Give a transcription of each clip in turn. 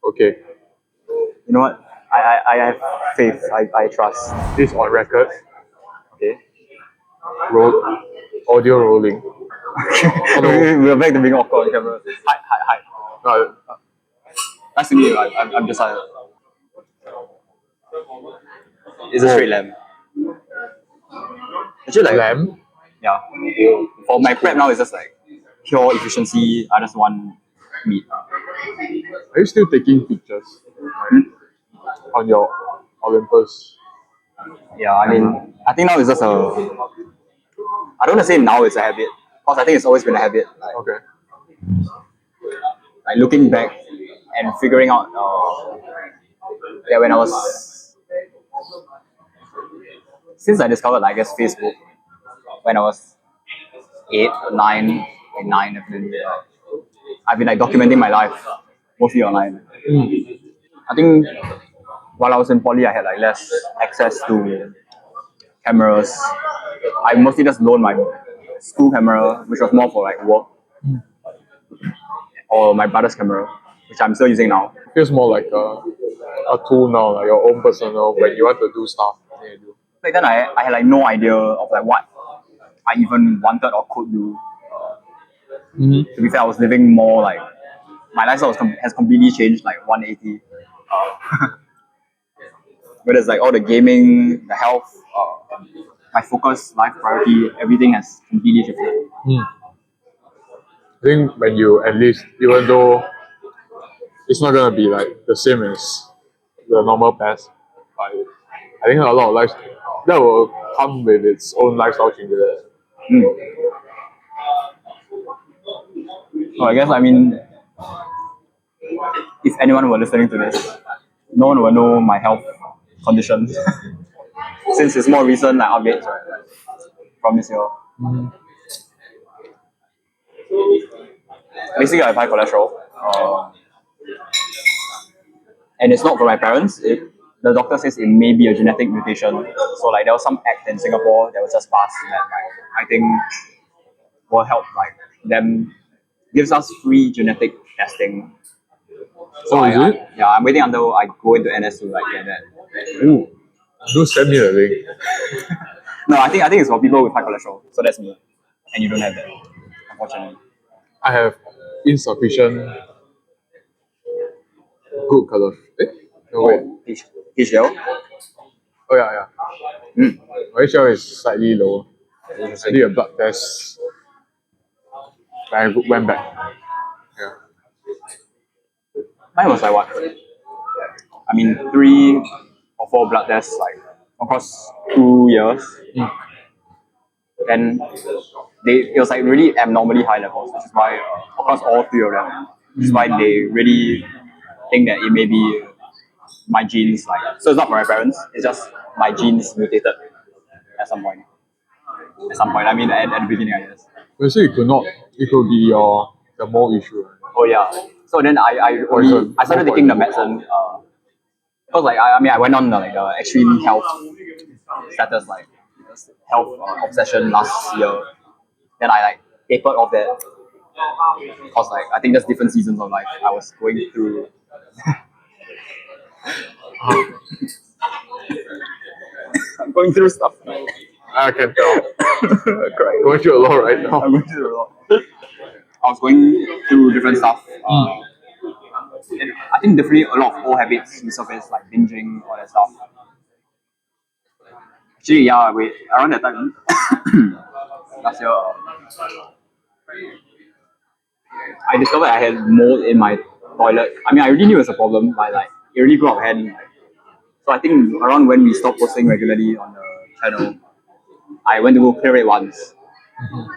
Okay. You know what? I have faith. I trust. This on record. Okay. Roll. Audio rolling. Hello. We're back to being awkward on camera. Hi. No, Nice to meet you. I'm Josiah. It's a straight lamb. Actually, like lamb. yeah. For my prep now, it's just like pure efficiency. I just want meat. Are you still taking pictures on your Olympus? Yeah, I mean, I think now it's just a. I don't want to say now it's a habit, because I think it's always been a habit. Okay. Like looking back and figuring out that when I was, since I discovered, like, I guess, Facebook when I was 9, I've been like documenting my life mostly online. I think while I was in poly, I had like less access to cameras. I mostly just loaned my school camera, which was more for like work, or my brother's camera, which I'm still using now. It feels more like a tool now, like your own personal, when you want to do stuff. Then you do. Back then, I had like no idea of like what I even wanted or could do. To be fair, I was living more like my lifestyle has completely changed, like 180. Whether it's like all the gaming, the health, my focus, life priority, everything has completely shifted. I think when you enlist, even though it's not gonna be like the same as the normal PES, but I think a lot of life that will come with its own lifestyle changes. So I guess, I mean, if anyone were listening to this, no one will know my health conditions since it's more recent, like updates, right? From this year. Basically, I have high cholesterol, and it's not from my parents. The doctor says it may be a genetic mutation. So like there was some act in Singapore that was just passed that like I think will help like them, gives us free genetic testing. So I'm waiting until I go into NS to like get that. Ooh, do send me the link. No, I think it's for people with high cholesterol. So that's me, and you don't have that, unfortunately. I have insufficient good color. No wait. HDL? Oh yeah. My HDL is slightly lower. I did a blood test. I went back. Yeah. Mine was like what? I mean, 3 or 4 blood tests like across 2 years. And it was like really abnormally high levels, which is why across all 3 of them, which is why they really think that it may be my genes, like, so it's not from my parents, it's just my genes mutated at some point. I mean at the beginning, I guess. But so it could be the mole issue. Right? Oh yeah. So then I started taking the medicine because like I went on like the extreme health status, like health obsession last year. Then I like tapered off that because like I think there's different seasons of life I was going through. I'm going through stuff. I can tell. Going through a lot right now. I'm going through a lot. I was going through different stuff. And I think definitely a lot of old habits resurface, like binging, all that stuff. Actually, yeah, wait, around that time, last year, I discovered I had mold in my toilet. I mean, I already knew it was a problem, but like, it really grew up ahead. So I think around when we stopped posting regularly on the channel, I went to go clear it once.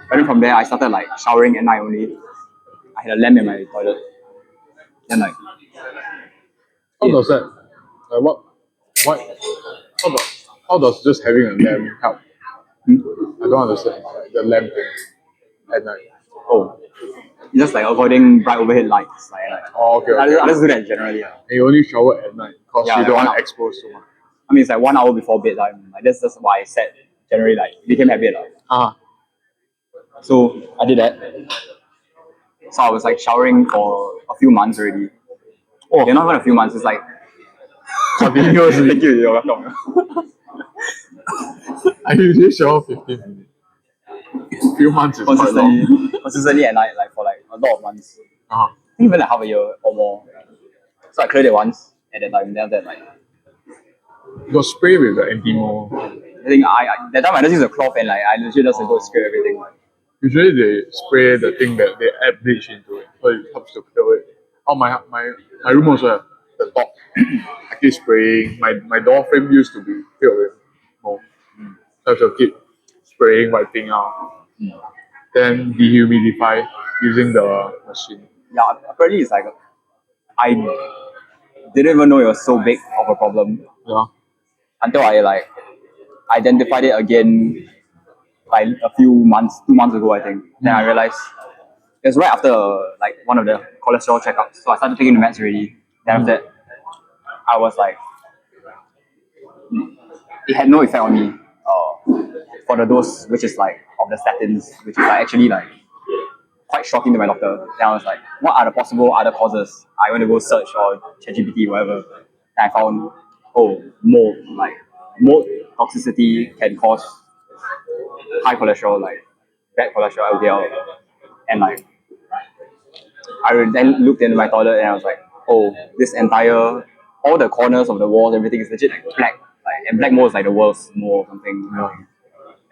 But then from there, I started like showering at night only. I had a lamp in my toilet. Then like, how does that? What? How does just having a lamp help? I don't understand. Like the lamp thing at night. oh, just like avoiding bright overhead lights. Okay. I just do that generally. Yeah. And you only shower at night because you don't want to expose so much. I mean, it's like 1 hour before bedtime. Like that's why I said generally like it became habit. So I did that. So I was like showering for a few months already. Oh, You're not even a few months. It's like continuously. Thank you. You're welcome. I usually shower 15 minutes. Few months is quite long. Consistently at night, like for like a lot of months. Uh-huh. I think even like half a year or more. So I cleared it once at that time. Then after that, like You got spray with the anti-mole. I think that time I just use a cloth and like I legit just go scrape everything. Usually they spray the thing that they add bleach into it, so it helps to kill it. Oh, my room also have the top. I keep spraying. My door frame used to be filled with mold. So I have to keep spraying, wiping out. Then dehumidify using the machine. Yeah, apparently it's like I didn't even know it was so big of a problem Yeah. until I like identified it again like a few months, 2 months ago, I think. Then I realized it was right after like one of the cholesterol checkups. So I started taking the meds already. Then after that, I was like, it had no effect on me for the dose, which is like of the statins, which is like actually like quite shocking to my doctor. Then I was like, what are the possible other causes? I went to go search or ChatGPT, whatever. And I found, mold. Like mold toxicity can cause high cholesterol, like bad cholesterol, LDL, and like I then looked into my toilet and I was like, oh, this entire all the corners of the walls, everything is legit like black. Like and black mold is like the worst mold or something. And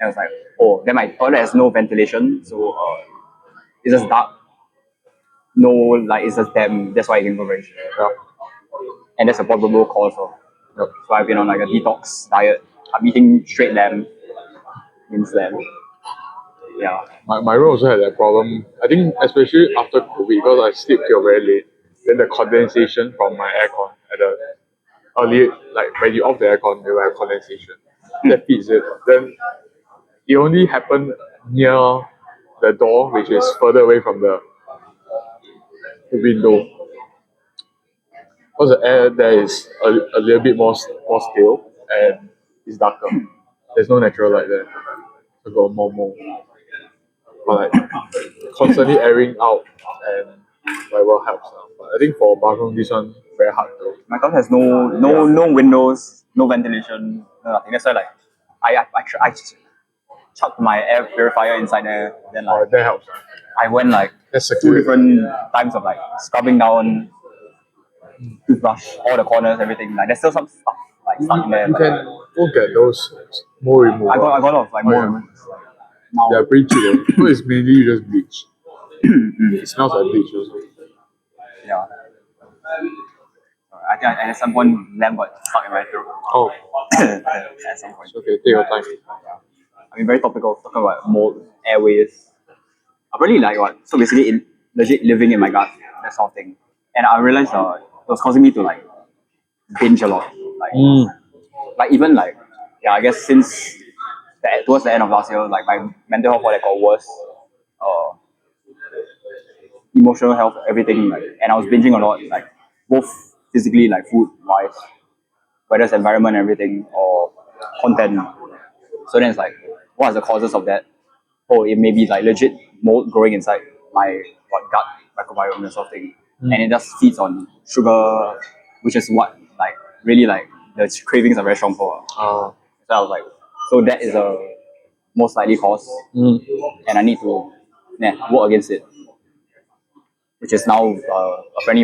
I was like, oh, then my toilet has no ventilation, so it's just dark. No, like it's just damp. That's why it can go very shit. Yeah. And that's a probable cause of. Yep. So I've been on like a detox diet. I'm eating straight lamb, minced lamb. Yeah. My room also had that problem. I think especially after COVID, because I sleep till very late. Then the condensation from my aircon at the early, like when you off the aircon, you will have condensation. That feeds it. Then it only happened near the door, which is further away from the window. Because the air there is a little bit more stale and it's darker. There's no natural light there. So got more mold. But like constantly airing out and whatever helps. But I think for bathroom this one very hard though. My house has no windows, no ventilation, no nothing. That's why like I chucked my air purifier inside there. Then like That helps. I went like That's two secure. different times of like scrubbing down, toothbrush, all the corners, everything. Like there's still some stuff like stuck in there. You but can go get those mold remover. I got a lot of like more. yeah. Now, They're pretty cheap though. So it's mainly just bleach. It smells like bleach also. yeah. I think at some point lamb got stuck in my throat. Oh, At some point. it's okay, take your time. I mean, very topical, talking about mold, airways. I really like what. So basically, legit living in my gut, that sort of thing. And I realized it was causing me to like binge a lot. Like even like I guess since towards the end of last year, like my mental health got worse. Emotional health, everything. Like, and I was binging a lot, like both physically, like food wise, whether it's environment, everything, or content. So then it's like, what are the causes of that? Oh, it may be like legit mold growing inside my gut microbiome and sort of thing, and it just feeds on sugar, which is what like really like the cravings are very strong for. So I was like, so that is a most likely cause, and I need to work against it, which is now apparently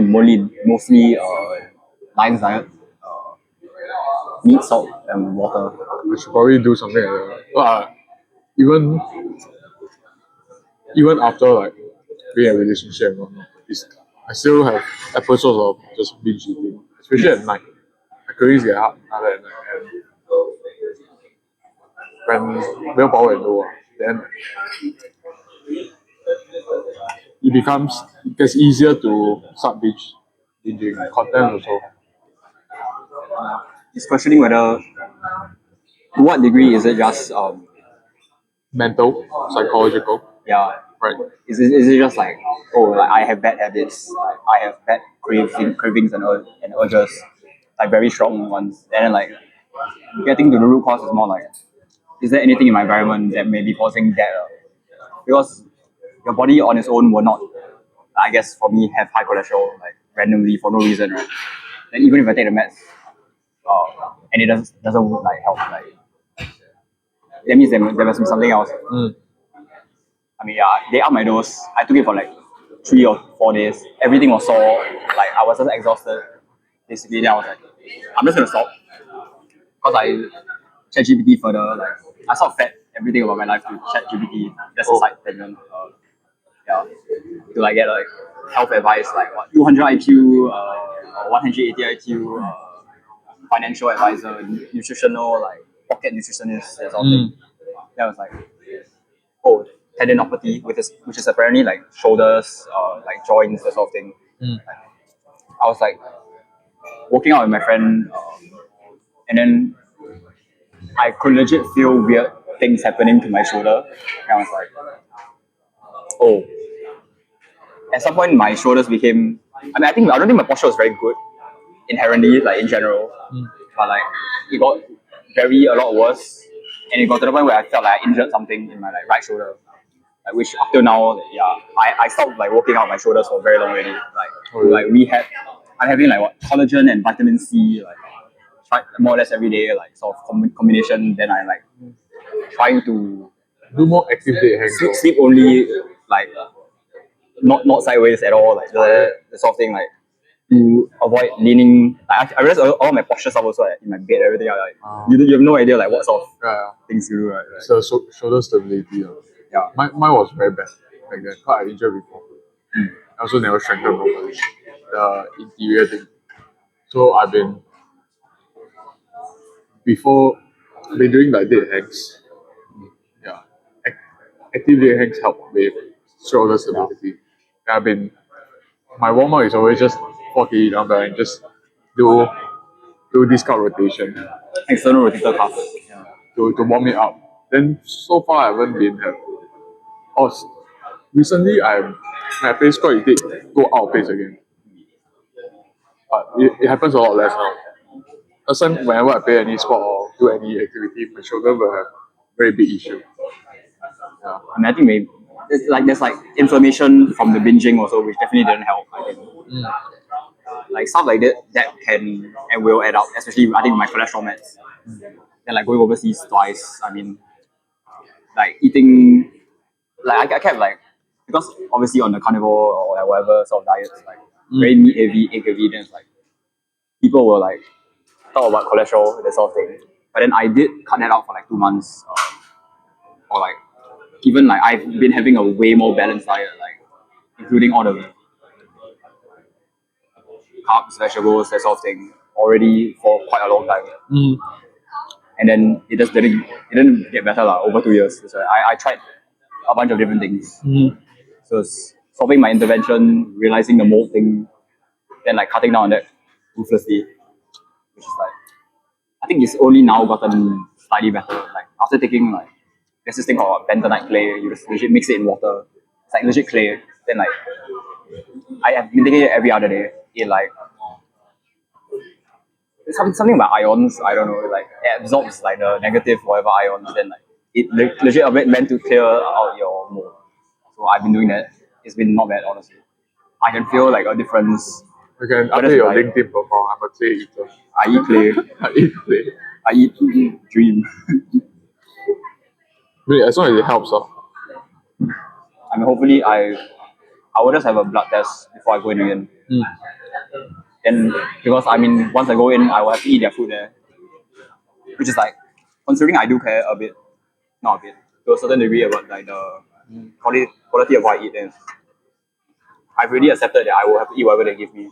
mostly lion's diet, meat, salt, and water. I should probably do something like that. Even after like being in a relationship and whatnot, I still have episodes of just binge eating, especially at night. My cravings get hard at night, and when willpower is low, then it gets easier to start binging content also. It's questioning whether, to what degree is it just Mental, psychological, yeah, right? is it just like, like I have bad habits, like I have bad cravings and urges, like very strong ones, and then like getting to the root cause is more like, is there anything in my environment that may be causing that? Because your body on its own will not, I guess for me, have high cholesterol. Like randomly for no reason, right? Then even if I take the meds, and it doesn't like help, like that means there must be something else. I mean, yeah, they upped my dose. I took it for like 3 or 4 days. Everything was sore. Like I was just exhausted. Basically, then I was like, I'm just gonna stop because I chat GPT further. Like I sort of fed everything about my life to chat GPT. Just a side segment. Yeah, to like get like health advice, like what 200 IQ, or 180 IQ, financial advisor, nutritional, like pocket nutritionist, that sort of thing. That was like, oh, tendinopathy, which is apparently like shoulders, like joints, that sort of thing. I was like working out with my friend, and then I could legit feel weird things happening to my shoulder. And I was like, oh. At some point, my shoulders became. I don't think my posture was very good inherently, like in general. But like, it got a lot worse, and it got to the point where I felt like I injured something in my like right shoulder. Like which up till now, yeah, I stopped like working out my shoulders for very long already. Like rehab. I'm having like what collagen and vitamin C, like try more or less every day, like sort of combination. Then I like trying to Do more active day hangs. sleep only, like not sideways at all, like the sort of thing, like to avoid leaning. I realized all my posture stuff also like, in my bed, everything. Like you have no idea like what sort of things you do, right? So shoulder stability. Yeah. Mine was very bad back then. Cause I injured before. I also never strengthened properly the interior thing. So I've been doing like dead hangs. Yeah, active dead hangs help with shoulder stability. And I've been my warm up is always just 4 kg dumbbell and just do this kind of rotation External rotator cuff. to warm it up. Then so far I haven't been have. Oh, recently my pace score it did go out of pace again. But it happens a lot less now. Last time whenever I play any sport or do any activity, my shoulder will have very big issue. Yeah. I mean, I think maybe there's like inflammation from the binging also, which definitely didn't help. I think like stuff like that can and will add up, especially I think with my cholesterol meds. And like going overseas twice. I mean, like eating, like I kept like because obviously on the carnivore or like whatever sort of diets, like very meat heavy, egg heavy, then it's like people will like talk about cholesterol, that sort of thing. But then I did cut that out for like 2 months, or like even like I've been having a way more balanced diet, like including all the carbs, vegetables, that sort of thing, already for quite a long time. And then it just didn't get better over 2 years. So I tried a bunch of different things. So it's stopping my intervention, realizing the mold thing, then like cutting down on that ruthlessly, which is like I think it's only now gotten slightly better. Like after taking like there's this thing called bentonite clay, you just legit mix it in water. It's like legit clay. Then like I have been taking it every other day. It like something about ions. I don't know. Like it absorbs like the negative whatever ions. Then like it legit meant to clear out your mold. So I've been doing that. It's been not bad, honestly. I can feel like a difference. You can update your LinkedIn profile. I'm a clay eater. I eat clay. I eat clay. I eat dream. Wait, as long as it helps. I mean, hopefully I will just have a blood test before I go in again. And because I mean, once I go in, I will have to eat their food there, which is like, considering I do care a bit, not a bit, to a certain degree about like the quality of what I eat. Then I've already accepted that I will have to eat whatever they give me.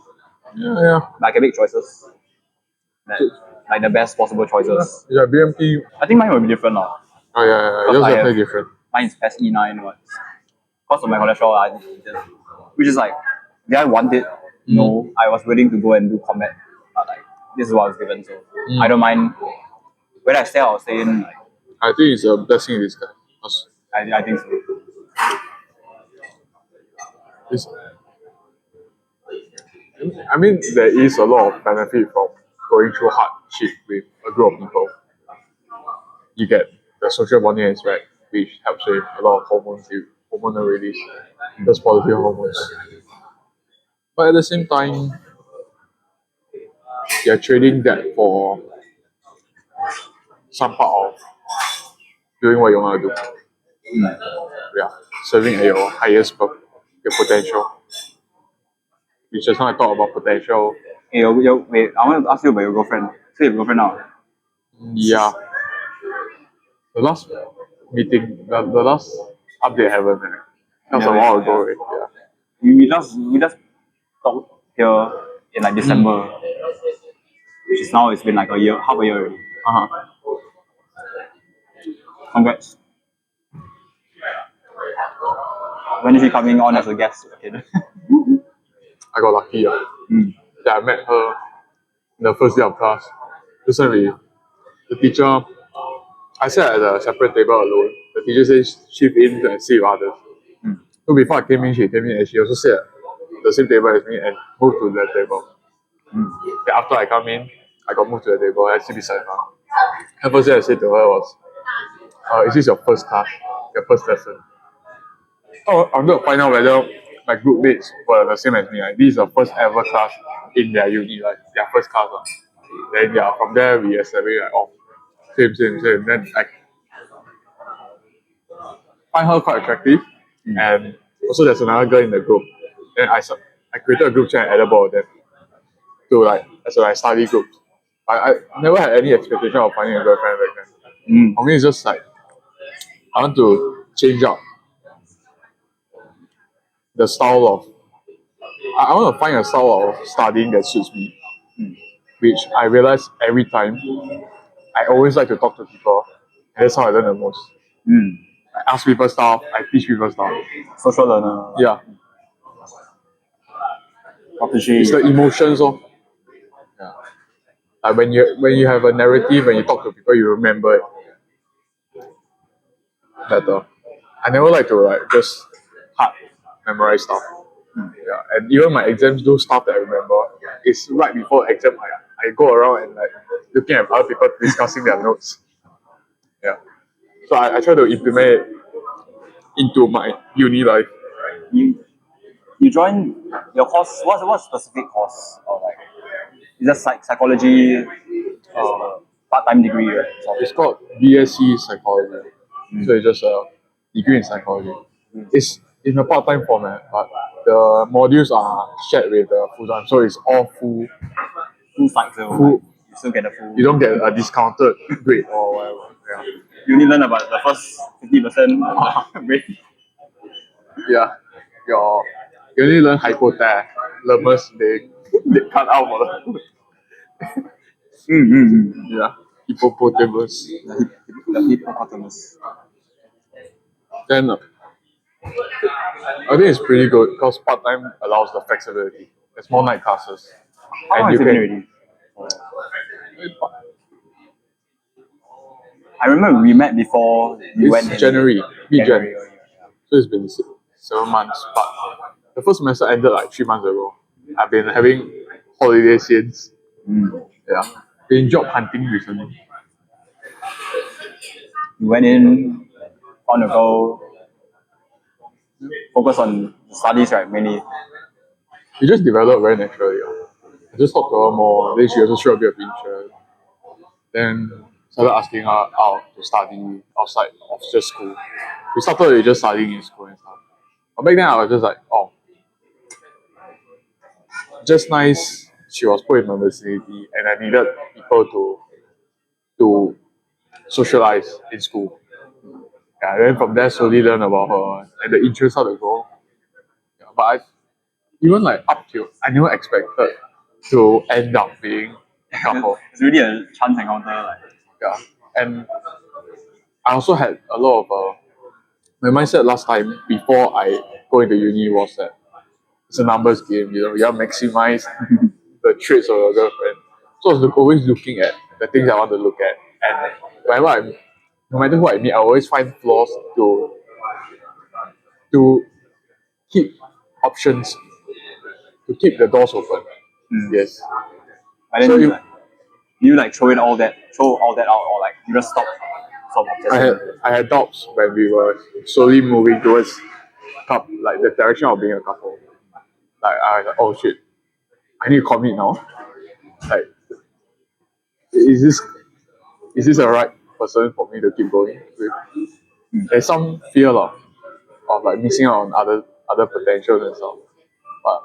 Yeah. But I can make choices, like the best possible choices. Yeah, BMT. I think mine will be different now. Oh yeah. Yours are very different. Mine is PES E9 once. Because of my cholesterol, which is like, did I want it? No, I was willing to go and do combat. But like, this is what I was given, so I don't mind. Whether I stay or stay in, like, I think it's a blessing in disguise. I think so. I mean, there is a lot of benefit from going through hardship with a group of people. You get the social bonding aspect, which helps with a lot of hormonal release, those positive hormones. But at the same time, you're trading that for some part of doing what you want to do. Yeah, serving at your highest your potential. Which just now I talk about potential. Hey, wait, I want to ask you about your girlfriend. So you have a girlfriend now? Yeah. The last meeting, the last update I haven't. That was a while ago. Right? Yeah. We just talked here in like December, which is now it's been like a year, half a year already. Uh-huh. Congrats. When is she coming on as a guest again? I got lucky. Yeah. I met her in the first day of class. Recently, the teacher, I sat at a separate table alone. The teacher says shift in and sit with others. So before I came in, she came in and she also sat at the same table as me and moved to that table. Then after I come in, I got moved to the table and I sit beside her. The first thing I said to her was, is this your first class? Your first lesson? Oh, I'm going to find out whether my group mates were the same as me. Like, this is the first ever class in their uni, like their first class. Then yeah, from there we established like, oh, same. Then I find her quite attractive, and also there's another girl in the group. Then I created a group chat and added both of them to like as a like study group. I never had any expectation of finding a girlfriend back then. For me, it's just like I want to change up the style of. I want to find a style of studying that suits me, which I realize every time. I always like to talk to people, and that's how I learn the most. I ask people stuff, I teach people stuff. Social learner. Yeah, Protege. it's the emotions of. Yeah. Like when you have a narrative, when you talk to people, you remember it better. I never like to like just hard memorize stuff. Yeah, and even my exams do stuff that I remember. It's right before exam. I go around and like looking at other people discussing their notes. Yeah, so I try to implement it into my uni life. You join your course. What specific course or like? Is that psychology? Part-time degree, right? It's called BSc Psychology. So it's just a degree in psychology. It's in a part-time format, but the modules are shared with the full-time. So it's all full. Full cycle. Full. You still get a full. You don't get a discounted grade or whatever. Yeah. You only learn about the first 50% rate. Yeah. You only learn hypothetical. Lemurs, they cut out for the yeah. Hippopotamus. The hippopotamus. Then I think it's pretty good because part-time allows the flexibility. There's more night classes. How long and has you it been can already? I remember we met before you went in January, mid-Jan. January. So it's been 7 months. But the first semester ended like 3 months ago. I've been having holidays since. Yeah. Been job hunting recently. You went in, found a girl, focus on studies, right? Mainly. It just developed very naturally. I just talked to her more. Then she also showed a bit of interest. Then started asking her out to study outside of just school. We started with just studying in school and stuff. But back then I was just like, oh, just nice. She was put in my vicinity, and I needed people to socialize in school. Yeah, then from there slowly learn about her and the interest how to go. Yeah, but even like up till I never expected to end up being a couple. It's really a chance encounter. Like. Yeah, and I also had a lot of my mindset last time before I go into uni was that it's a numbers game. You have to maximize the traits of your girlfriend. So I was always looking at the things I want to look at, and no matter who I meet, I always find flaws to keep options, to keep the doors open. Yes. But then So you like throw all that out, or like you just stop I had doubts when we were slowly moving towards like the direction of being a couple. like I was like, oh shit, I need to commit now. Like, is this the right person for me to keep going with? There's some fear of like missing out on other potentials and stuff. But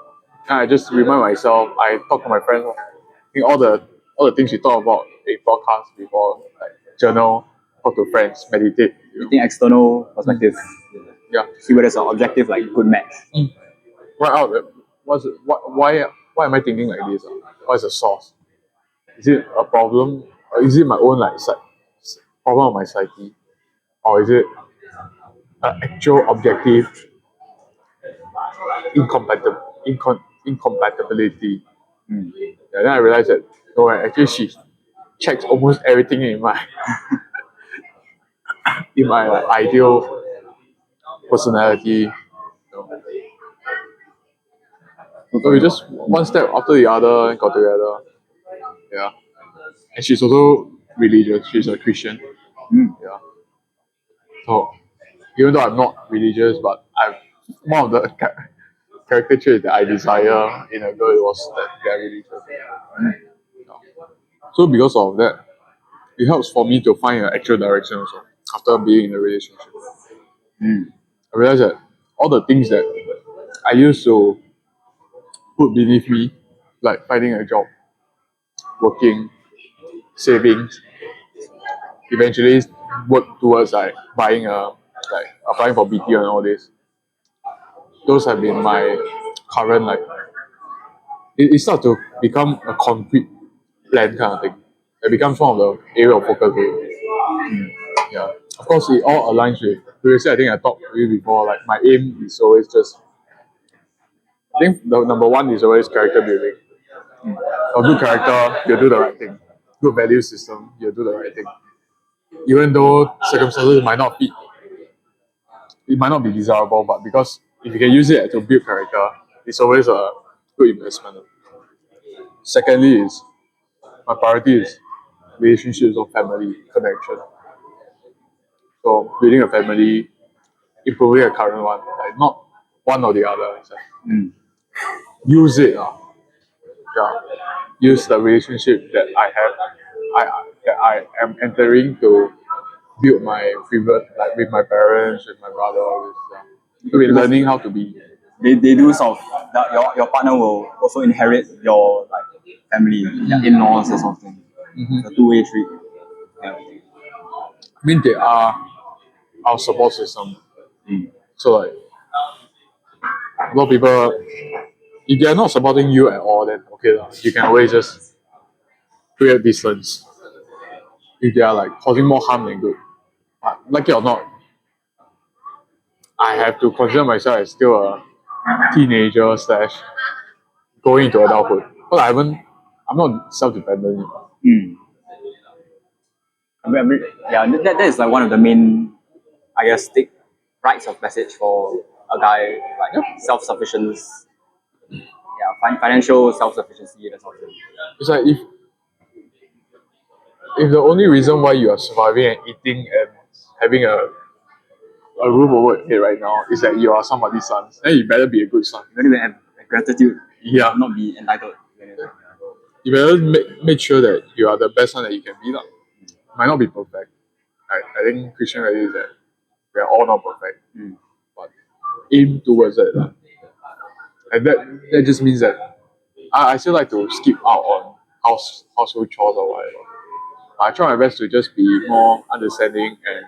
I just remind myself, I talk to my friends, I think all the things we talk about in podcasts before, like journal, talk to friends, meditate. You think external perspective, Yeah. see whether it's an objective like good match. Right out. Why am I thinking like this? What is the source? Is it a problem? Or is it my own like problem of my psyche? Or is it an actual objective incompatibility? Yeah, then I realized that no, actually she checks almost everything in my in my like, ideal personality. So we just one step after the other got together. Yeah. And she's also religious. She's a Christian. Yeah. So even though I'm not religious, but I'm one of the character traits that I desire in a girl was that they're religious. Yeah. So because of that, it helps for me to find an actual direction also after being in a relationship. I realized that all the things that I used to put beneath me, like finding a job, working, savings, eventually work towards like buying like applying for BT and all this. Those have been my current like it starts to become a concrete plan kind of thing. It becomes one of the area of focus. Yeah. Of course it all aligns with previously I think I talked to you before, like my aim is always just I think the number one is always character building. A good character, you'll do the right thing. Good value system, you'll do the right thing. Even though circumstances might not fit, it might not be desirable, but because if you can use it to build character, it's always a good investment. Secondly is my priority is relationships or family connection. So building a family, improving a current one, like not one or the other. It's like, use it. Yeah. Use the relationship that I have, that I am entering to build my pivot, like with my parents, with my brother, all this. Yeah. So we're learning how to be. They do sort of that your partner will also inherit your like family, your in-laws or something. It's a two-way street. Yeah. I mean, they are our support system. So like a lot of people, if they are not supporting you at all, then okay lah. You can always just create distance. If they are like causing more harm than good, like it or not, I have to consider myself as still a teenager slash going into adulthood. But I'm not self-dependent. I mean, yeah, that is like one of the main, I guess, rites of passage for a guy, like self-sufficiency, financial self-sufficiency, that sort of thing. It's like if the only reason why you are surviving and eating and having a roof over your head right now is that you are somebody's son, then you better be a good son. You don't even have gratitude, Yeah. not be entitled. You better make sure that you are the best son that you can be. Might not be perfect. I think Christian value is that we are all not perfect. But aim towards it. And that just means that I still like to skip out on household chores or whatever. I try my best to just be more understanding and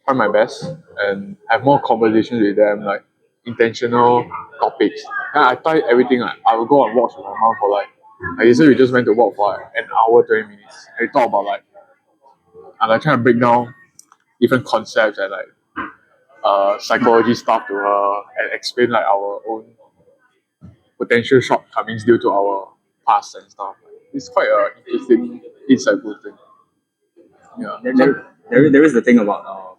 try my best and have more conversations with them, like intentional topics. And I try everything. Like, I will go on walks with my mom for like yesterday we just went to walk for like an hour, 20 minutes. And we talk about like and I try to break down different concepts and like psychology stuff to her and explain like our own potential shortcomings due to our past and stuff. It's quite an interesting, insightful thing. Yeah. There is the thing about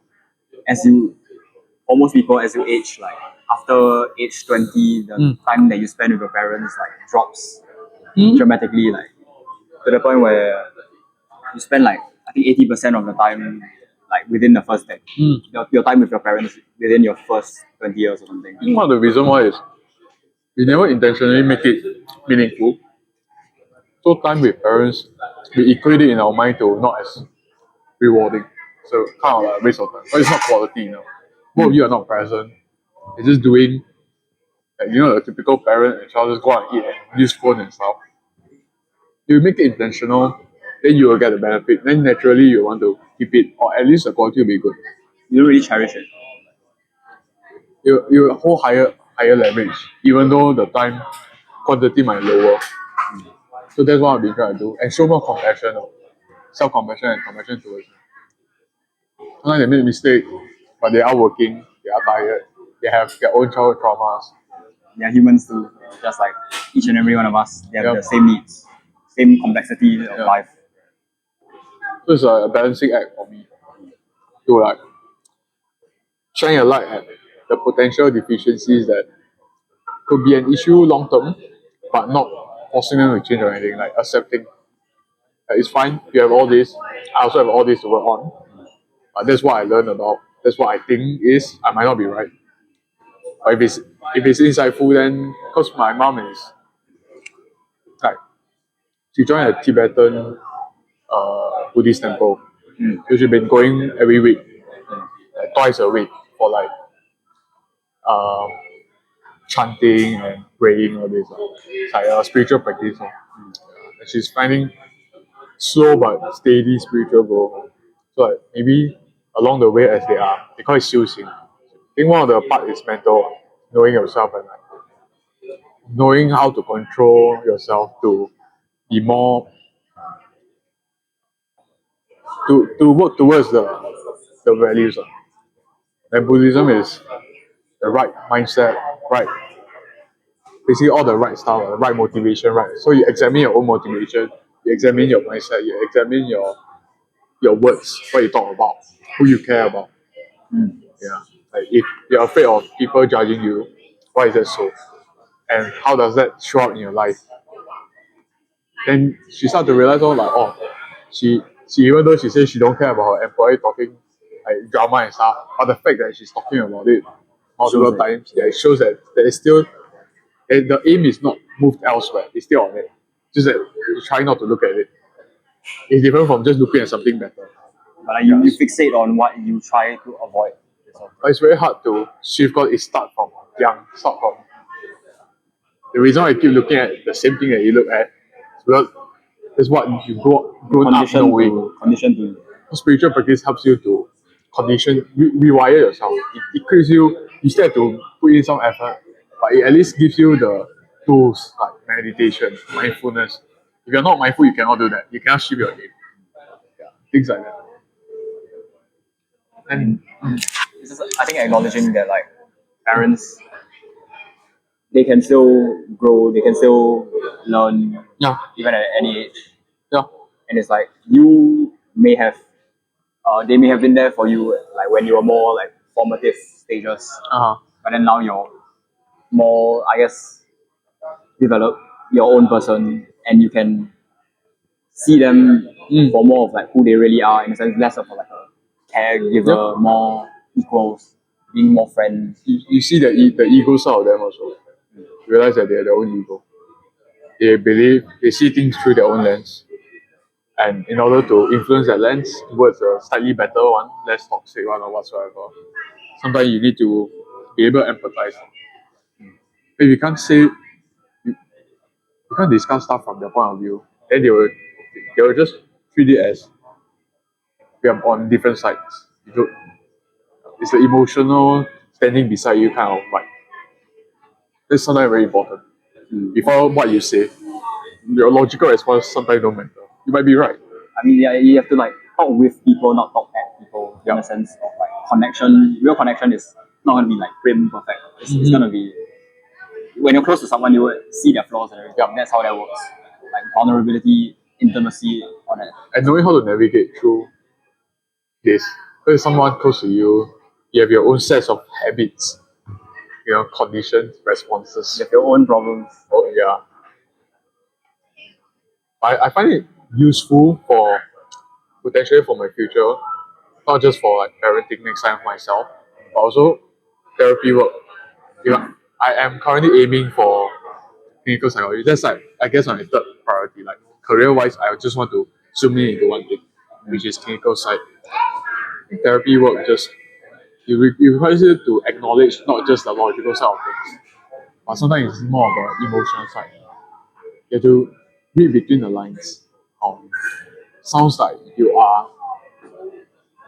as you almost people as you age, like after age 20, the time that you spend with your parents like drops dramatically, like to the point where you spend like I think 80% of the time like within the first decade. Your time with your parents within your first 20 years or something. I think one of the reasons why is we never intentionally make it meaningful. So time with parents, we equate it in our mind to not as rewarding. So kind of like a waste of time. But it's not quality, Both of you are not present. It's just doing, like, the typical parent and child just go out and eat and use phone and stuff. You make it intentional, then you will get the benefit. Then naturally you want to keep it, or at least the quality will be good. You don't really cherish it. You hold higher leverage, even though the time quantity might lower. So that's what I've been trying to do. And show more compassion, self-compassion and compassion towards them. Sometimes they make mistake, but they are working, they are tired, they have their own childhood traumas. They are humans too, just like each and every one of us. They have Yep. the same needs, same complexity of life. So it's a balancing act for me to like shine a light at the potential deficiencies that could be an issue long term, but not forcing them to change or anything, like accepting that it's fine, you have all this, I also have all this to work on. But that's what I learned about, that's what I think is, I might not be right. But if it's insightful, then because my mom is like, she joined a Tibetan Buddhist temple. So she's been going every week, like twice a week for like um, chanting and praying all this. It's like a spiritual practice. And she's finding slow but steady spiritual growth. So like maybe along the way as they are, they call it xing. I think one of the part is mental, knowing yourself and like knowing how to control yourself to be more to work towards the values. And Buddhism is the right mindset, right, basically all the right stuff, the right motivation, right. So you examine your own motivation, you examine your mindset, you examine your words, what you talk about, who you care about. Yeah. Like if you're afraid of people judging you, why is that so? And how does that show up in your life? Then she started to realize she even though she says she don't care about her employee talking like drama and stuff, but the fact that she's talking about it multiple times, yeah, it shows that there is still the aim is not moved elsewhere, it's still on it. Just that you try not to look at it. It's different from just looking at something better. But like, you fixate on what you try to avoid. But it's very hard to shift because it starts from young, start from the reason why I keep looking at the same thing that you look at is because that's what you grown up knowing. Condition to. Spiritual practice helps you to condition, rewire yourself. It equips you, you still have to put in some effort, but it at least gives you the tools like meditation, mindfulness. If you're not mindful, you cannot do that. You cannot shift your aim. Yeah, things like that. And It's just, I think acknowledging that like parents, they can still grow, they can still learn, yeah, even at any age. yeah, And it's like you may have, they may have been there for you like when you were more like formative stages, but then now you're more, I guess, develop your own person, and you can see them for more of like who they really are, in a sense, less of like a caregiver, more equals, being more friends. You see the ego side of them also. You realize that they have their own ego. They believe, they see things through their own lens. And in order to influence that lens towards a slightly better one, less toxic one or whatsoever, sometimes you need to be able to empathize. If you can't say, you can't discuss stuff from their point of view, then they will just treat it as we are on different sides. It's the emotional standing beside you kind of vibe. That's sometimes very important. Before what you say, your logical response sometimes don't matter. You might be right. I mean, yeah, you have to like talk with people, not talk at people, in a sense of like connection. Real connection is not going to be like prim perfect. It's going to be, when you're close to someone, you will see their flaws and everything. That's how that works. Like vulnerability, intimacy, all that. And knowing how to navigate through this. Because someone close to you, you have your own sets of habits, conditions, responses. You have your own problems. Oh yeah. I find it useful for potentially for my future, not just for like parenting next time myself, but also therapy work. I am currently aiming for clinical psychology. That's like, I guess, my third priority. Like career-wise, I just want to zoom in into one thing, which is clinical psych. Therapy work just it requires you to acknowledge not just the logical side of things, but sometimes it's more of the emotional side. You have to read between the lines. Sounds like you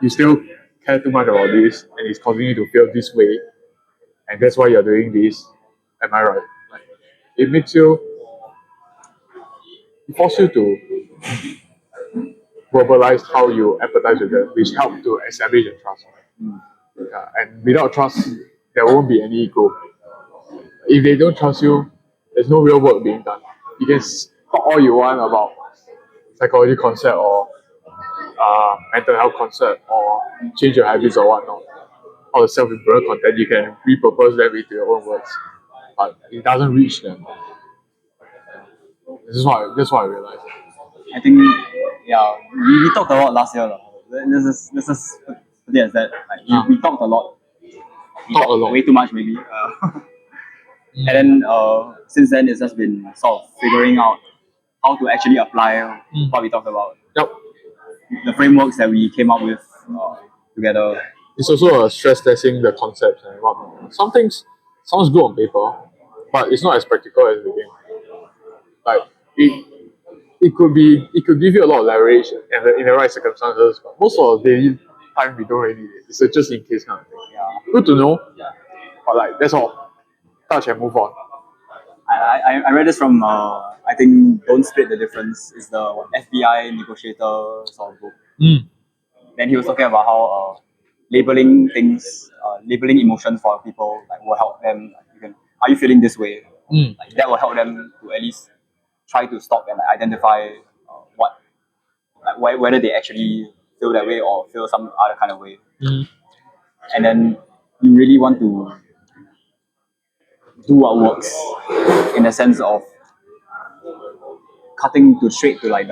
still care too much about this, and it's causing you to feel this way, and that's why you're doing this. Am I right? Like, it makes you, it forces you to verbalize how you empathize with them, which help to establish the trust. And without trust, there won't be any growth. If they don't trust you, there's no real work being done. You can talk all you want about psychology concept or mental health concept or change your habits or whatnot. All the self-improvement content, you can repurpose them into your own words, but it doesn't reach them. This is what I realized. I think, yeah, we talked a lot last year. This is put it as that. Like, we talked a lot. We Talk a lot. Way too much, maybe. And then since then, it's just been sort of figuring out how to actually apply what we talked about. Yep. The frameworks that we came up with together. It's also a stress testing the concepts and whatnot. Some things sounds good on paper, but it's not as practical as the game. Like it could give you a lot of leverage in the right circumstances, but most of the daily time we don't really need it. It's a just in case kind of thing. Yeah. Good to know, but like that's all. Touch and move on. I read this from I think Don't Split the Difference is the FBI negotiator sort of book. Then he was talking about how labeling things, labeling emotions for people, like will help them. Like, are you feeling this way? Like that will help them to at least try to stop and like, identify whether they actually feel that way or feel some other kind of way. And then you really want to do what works in the sense of cutting to straight to like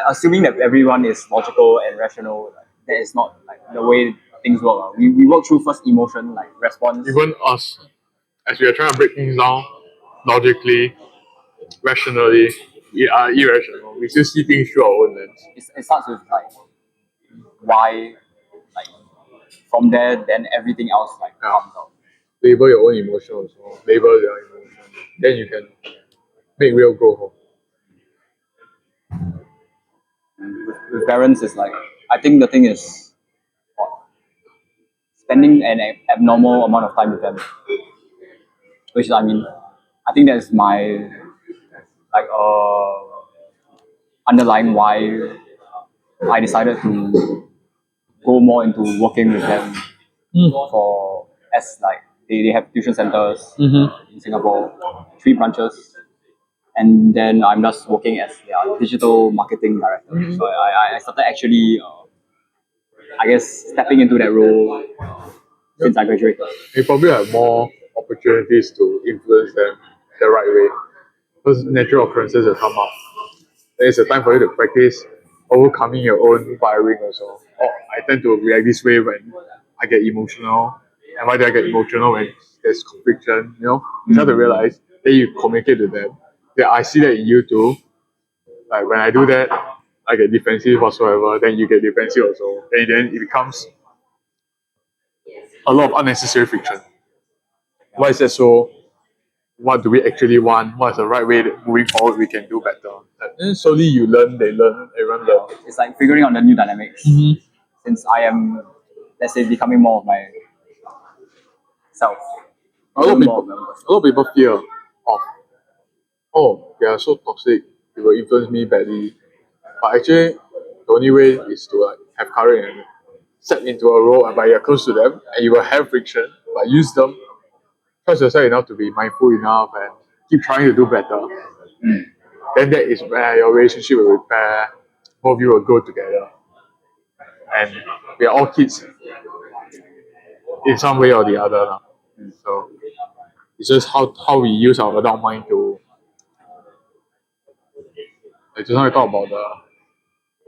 assuming that everyone is logical and rational. Like, that is not like the way things work. We work through first emotion, like response. Even us, as we are trying to break things down logically, rationally, irrational, we still see things through our own lens. It starts with like why, like from there, then everything else like comes out. Label your own emotion also. Label your emotion. Then you can make real growth. With parents, is like I think the thing is spending an abnormal amount of time with them, which I mean, I think that's my like underlying why I decided to go more into working with them for as like they have tuition centers in Singapore, 3 branches, and then I'm just working as their digital marketing director. So I started actually I guess stepping into that role since I graduated. You probably have more opportunities to influence them the right way. Because natural occurrences will come up. Then it's a time for you to practice overcoming your own firing also. Oh, I tend to react this way when I get emotional. And why do I get emotional when there's conviction? You start to realize, then you communicate to them. Yeah, I see that in you too. Like when I do that, I get defensive whatsoever, then you get defensive also. And then it becomes a lot of unnecessary friction. Why is that so? What do we actually want? What's the right way that moving forward we can do better? And slowly you learn, they learn, everyone learns. It's like figuring out the new dynamics. Since I am, let's say, becoming more of my self. A lot of people fear of, oh, they are so toxic, they will influence me badly. But actually, the only way is to like have courage and step into a role and you're close to them and you will have friction, but use them. Trust yourself enough to be mindful enough and keep trying to do better. Then that is where your relationship will repair, both of you will grow together. And we are all kids in some way or the other now. So it's just how we use our adult mind to, like just now we talk about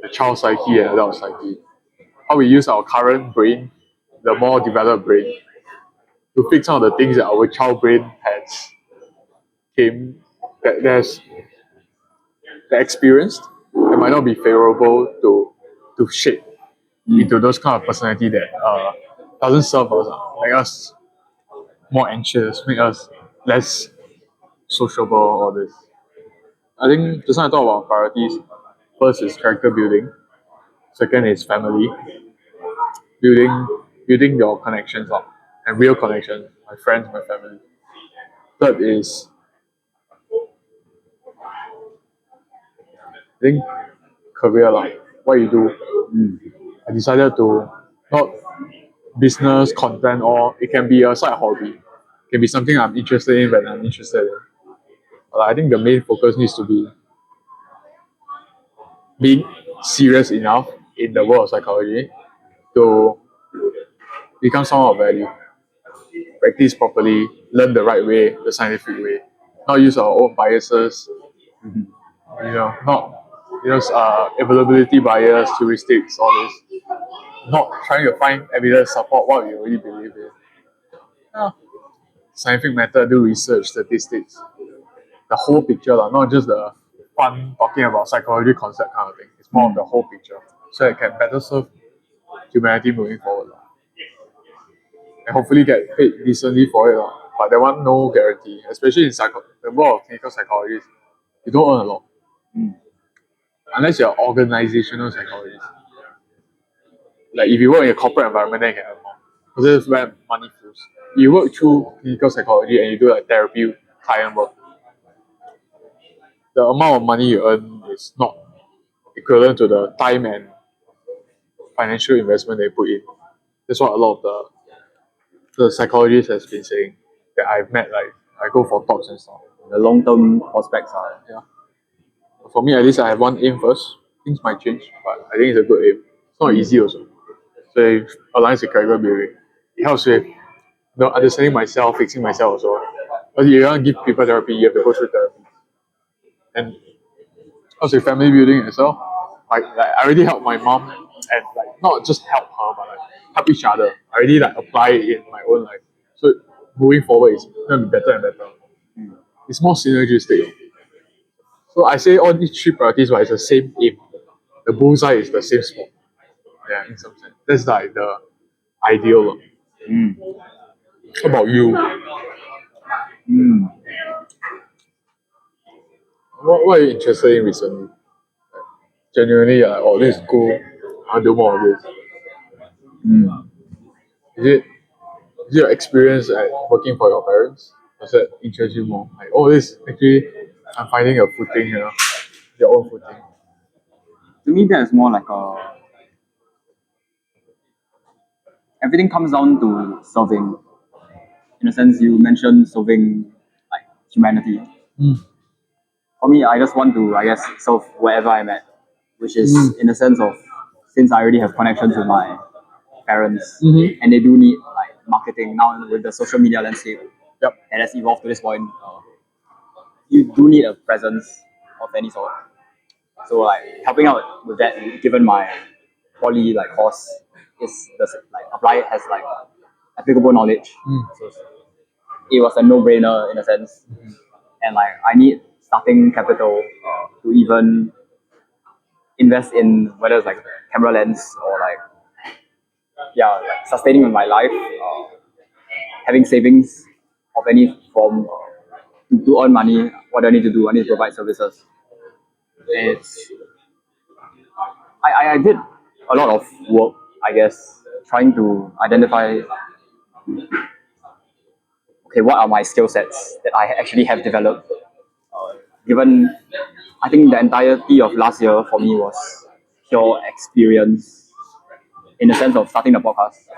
the child psyche and adult psyche. How we use our current brain, the more developed brain, to fix some of the things that our child brain has came that there's the experience that might not be favorable to shape into those kind of personality that doesn't serve us, make us more anxious, make us less sociable, all this. I think just now I talk about priorities. First is character building. Second is family. Building building your connections up and real connections, my friends, my family. Third is I think career life. What you do. I decided to not business, content, or it can be a side hobby. It can be something I'm interested in when I'm interested in. But I think the main focus needs to be being serious enough in the world of psychology to become someone of value. Practice properly, learn the right way, the scientific way. Not use our own biases, not availability bias, heuristics, all this. Not trying to find evidence support what we already believe in. Yeah. Scientific method, do research, statistics, the whole picture, not just the fun talking about psychology concept kind of thing. It's more of the whole picture, so it can better serve humanity moving forward. And hopefully get paid decently for it. But that one no guarantee, especially in the world of clinical psychology, you don't earn a lot. Unless you're organizational psychologist. Like if you work in a corporate environment, then you can earn more. Because that's where money flows. You work through clinical psychology and you do like therapy, client work. The amount of money you earn is not equivalent to the time and financial investment they put in. That's what a lot of the psychologists has been saying that I've met. Like I go for talks and stuff. The long-term prospects are. Yeah. For me, at least I have one aim first. Things might change, but I think it's a good aim. It's not easy also. So it aligns with character building. It helps with understanding myself, fixing myself also. But you want to give people therapy, you have to go through therapy. And also family building as well. Like I already helped my mom and like not just help her, but like help each other. I already like apply it in my own life. So moving forward is gonna be better and better. It's more synergistic. So I say all these three priorities, but it's the same aim. The bullseye is the same spot. Yeah, in some sense. That's like the ideal. How about you? What are you interested in recently? Genuinely, like, oh, this is cool. I'll do more of this. Is it your experience at working for your parents? Does that interest you more? Like, oh, this actually, I'm finding a footing here, your own footing. To me, that's more like a. Everything comes down to serving. In a sense, you mentioned serving like humanity. For me, I just want to, I guess, serve wherever I'm at, which is in the sense of since I already have connections with my parents and they do need like marketing now with the social media landscape that has evolved to this point. You do need a presence of any sort. So like helping out with that, given my poly like course is the like apply has like applicable knowledge. So it was a no-brainer in a sense, and like I need starting capital to even invest in whether it's like camera lens or like like sustaining my life, having savings of any form to earn money. What do I need to do? I need to provide services. It's I did a lot of work, I guess, trying to identify okay, what are my skill sets that I actually have developed. Given, I think the entirety of last year for me was pure experience in the sense of starting the podcast,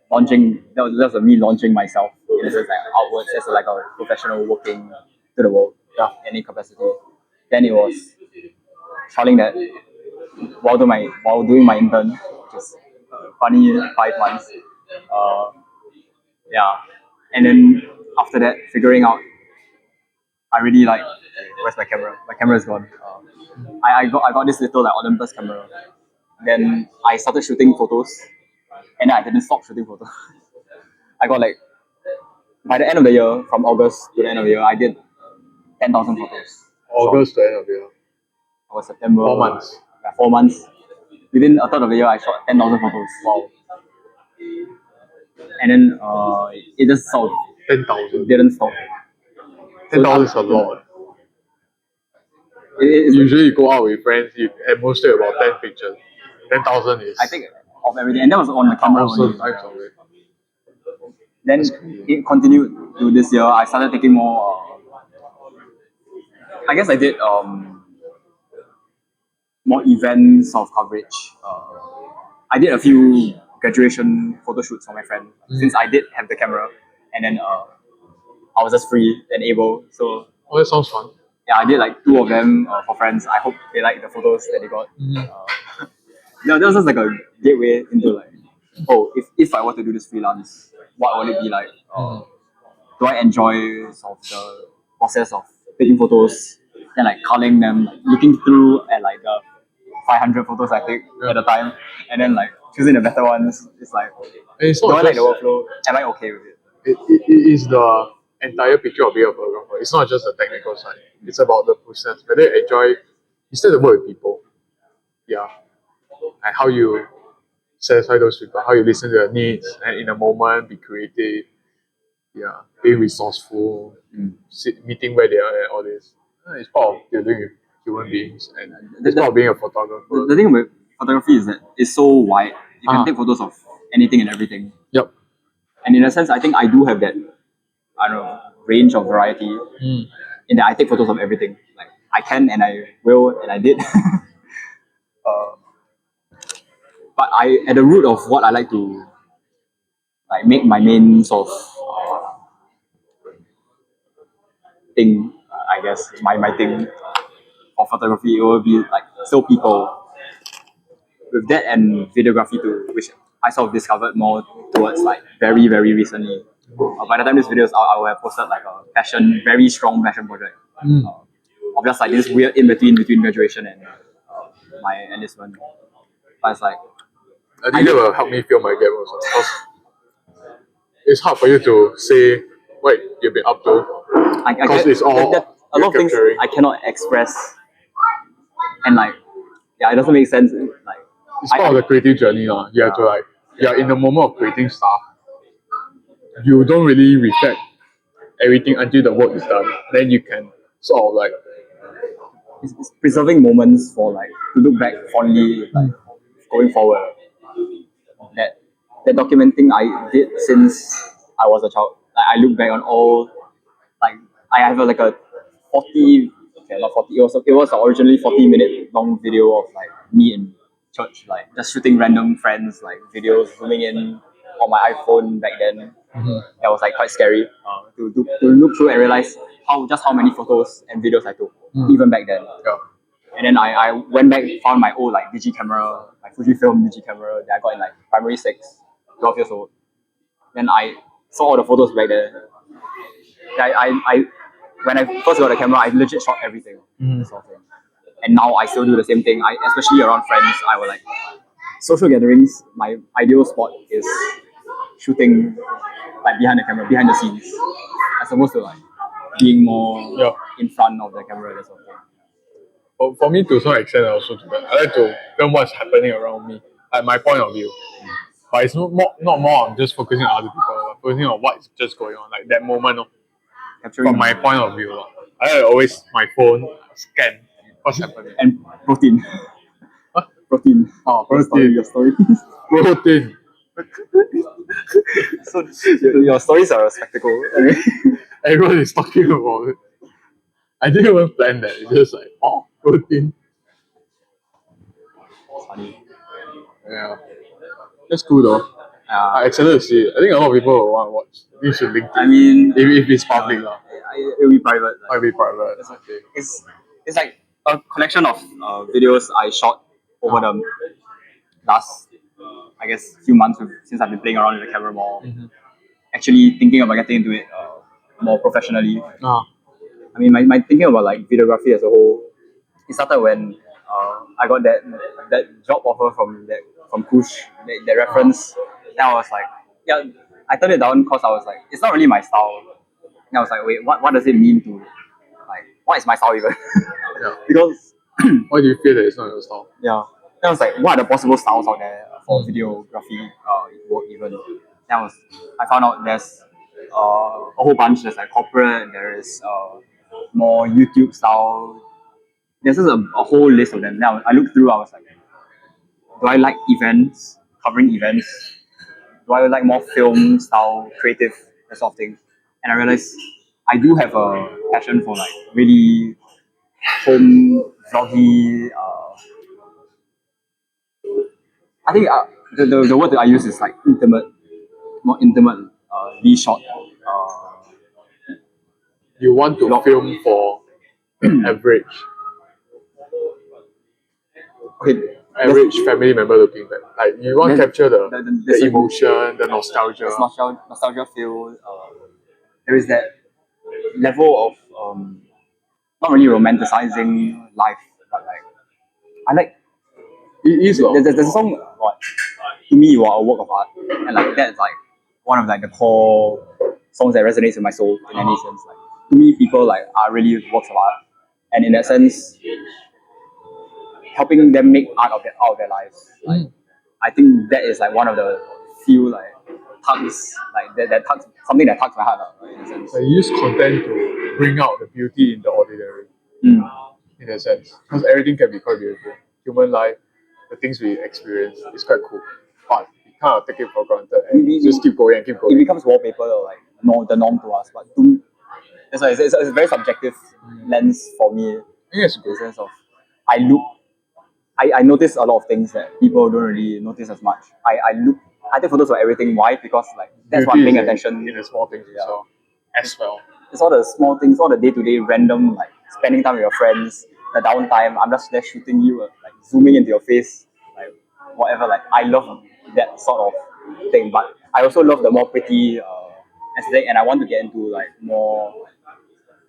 launching. That was me launching myself in a sense like outwards as like a professional working to the world, any capacity. Then it was trialing that while doing my intern, which is funny 5 months. Uh, yeah, and then after that, figuring out I really like. Where's my camera? My camera is gone. I got this little like Olympus camera. Then I started shooting photos, and then I didn't stop shooting photos. I got like by the end of the year, from August to the end of the year, I did 10,000 photos. August to end of the year. Or September. 4 months. Yeah, 4 months. Within a third of the year, I shot 10,000 photos. Wow. And then it just sort of 10,000. didn't stop. 10,000 is a lot. It's Usually you go out with friends, you at most take about 10 pictures. 10,000 is I think of everything, and that was on the camera 1,000 only. times of it. Then it continued to this year. I started taking more. I guess I did more events of coverage. I did a few graduation photo shoots for my friend since I did have the camera, and then I was just free and able. So Oh, that sounds fun. yeah, I did like 2 of them for friends. I hope they like the photos that they got. No, that was just like a gateway into like, oh, if I were to do this freelance, what would it be like? Do I enjoy sort of the process of taking photos and like culling them, like looking through at like the 500 photos I take at a time, and then like choosing the better ones? It's like, And it's do not I like just, the workflow? Am I okay with it? it is the entire picture of being a photographer. It's not just the technical side. It's about the process. Whether you enjoy, you still have to work with people. Yeah. And how you satisfy those people, how you listen to their needs, and in a moment be creative. Yeah. Being resourceful, meeting where they are and all this. It's part of dealing with human beings, and it's part of being a photographer. The thing with photography is that it's so wide. You can take photos of anything and everything. Yep. And in a sense, I think I do have that, I don't know, range of variety. In that I take photos of everything. Like I can and I will and I did. But at the root of what I like to like make my main sort of thing, I guess my thing of photography, it will be like still people. With that and videography too, which I sort of discovered more towards like very very recently. By the time this video is out, I will have posted like a very strong passion project. Of just like this weird in between graduation and my enlistment. But it's like I think that will help me fill my gap also. Because it's hard for you to say what you've been up to. Because it's all a lot of things capturing. I cannot express, and like yeah, it doesn't make sense. Like It's part of the creative journey. You have to like, you're in the moment of creating stuff. You don't really reflect everything until the work is done. Then you can sort of like, it's preserving moments for like to look back fondly, like going forward. That documenting I did since I was a child. Like I look back on all, like I have like a 40, okay, not 40. It was originally 40-minute long video of like me in church, like just shooting random friends, like videos zooming in on my iPhone back then. That was like quite scary to look through and realize how many photos and videos I took even back then. And then I went back, found my old like digi camera, my Fujifilm digi camera that I got in like primary 6, 12 years old. Then I saw all the photos back there. I when I first got the camera, I legit shot everything. Sort of thing. And now I still do the same thing. Especially around friends, I will like social gatherings. My ideal spot is shooting like behind the camera, behind the scenes, as opposed to like being more in front of the camera. That sort of thing. for me to some extent, I also do that. I like to film what's happening around me, like my point of view. But it's not more on just focusing on other people, but focusing on what's just going on, like that moment from my point of view. I always my phone scan what's happening. And protein. What? Protein. Oh, protein. Your story. Protein. So your stories are a spectacle. Everyone is talking about it. I didn't even plan that. It's just like, oh, protein. Funny. Yeah. That's cool though. I'm excited to see it. I think a lot of people will want to watch. You should link it. I mean, if it's public. It'll be private. It'll be private. Okay. It's like a collection of videos I shot over the last, I guess, few months since I've been playing around with the camera more. Actually thinking about getting into it more professionally. I mean, my thinking about like videography as a whole, it started when I got that job offer from Kush, that reference. Then I was like, yeah, I turned it down because I was like, it's not really my style. And I was like, wait, what does it mean to like what is my style even? Yeah. Because Why do you feel that it's not your style? yeah, that was like what are the possible styles out there for videography work even. I found out there's a whole bunch. There's like corporate. There is more YouTube style. There's just a whole list of them. Now I looked through. I was like, do I like events, covering events? Do I like more film style, creative, that sort of thing? And I realized I do have a passion for like really home vloggy. I think the word that I use is like intimate, more intimate, V shot. You want to film for average Okay, family member looking back. Like you want to capture the emotion, the nostalgia. There's nostalgia feel. There is that level of not really romanticizing life, but like I like. It is There's a song what to me you are a work of art, and like that's like one of like the core songs that resonates with my soul in any sense. Like to me, people like are really works of art, and in that sense, helping them make art out of their lives. Like, I think that is like one of the few like tugs like that tugs something that tugs my heart out, in a sense. So you use content to bring out the beauty in the ordinary, in a sense, because everything can be quite beautiful. Human life, the things we experience, is quite cool, but we kind of take it for granted and just keep going and keep It going. becomes wallpaper or like the norm to us, but to me, that's why it's a very subjective lens for me. I think it's In good. the sense of I notice a lot of things that people don't really notice as much. I take photos of everything. Why? Because like that's what I'm Beauty paying is attention. in the small things as well. It's all the small things, all the day-to-day random, like spending time with your friends, the downtime. I'm just there shooting you, like zooming into your face, like whatever. Like I love that sort of thing, but I also love the more pretty aesthetic, and I want to get into like more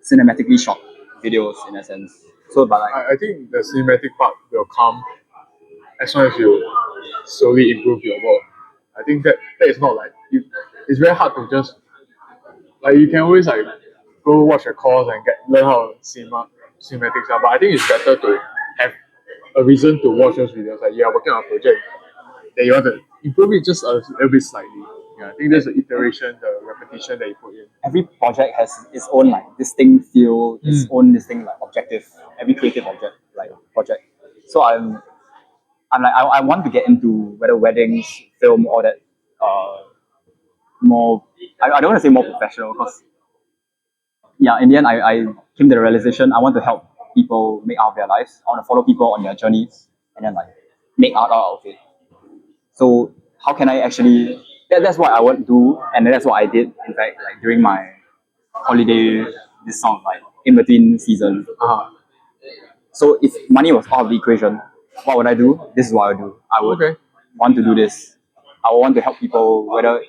cinematically shot videos in a sense. So, but like I think the cinematic part will come as long as you slowly improve your work. I think that is not like you. It's very hard to just like you can always like go watch a course and learn how cinematics are. But I think it's better to have a reason to watch those videos. Like you are working on a project that you want to improve it just a little bit slightly. Yeah, I think there's the iteration, the repetition that you put in. every project has its own like distinct feel, its own distinct like objective. Every creative project. So I'm like I want to get into whether weddings, film, all that. More I don't want to say more professional because yeah, in the end I came to the realization I want to help people make out of their lives. I want to follow people on their journeys and then like make art out of it. So how can I actually that's what I want to do and that's what I did in fact like during my holiday this sort of like in between season. So if money was out of the equation, what would I do? This is what I would do. I would want to do this. I would want to help people. Whether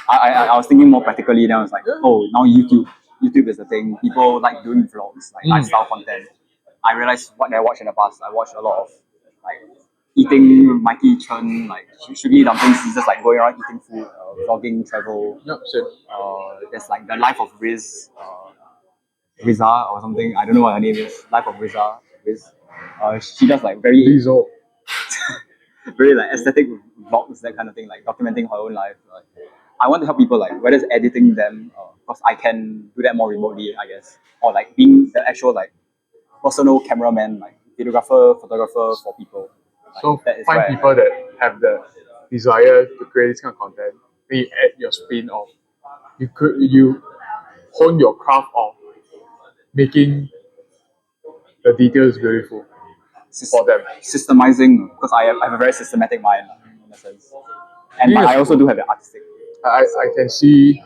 I was thinking more practically, then I was like, oh, now YouTube is the thing. People like doing vlogs, like lifestyle content. I realized what I watched in the past. I watched a lot of like eating Mikey Chen, like sugary dumplings. He's just like going around eating food, vlogging, travel. Yep, same. There's like the life of Riz. Riza or something. I don't know what her name is. Life of Riza. Riz. She does like Lizzo. very like aesthetic vlogs, that kind of thing, like documenting her own life. I want to help people like whether it's editing them, because I can do that more remotely, I guess, or like being the actual like personal cameraman, like videographer, photographer for people. Like, So that is find where people that have the desire to create this kind of content. Then you add your spin of you hone your craft of making the details beautiful for them. systemizing because I have a very systematic mind in a sense, and but I also do have the artistic. I can see,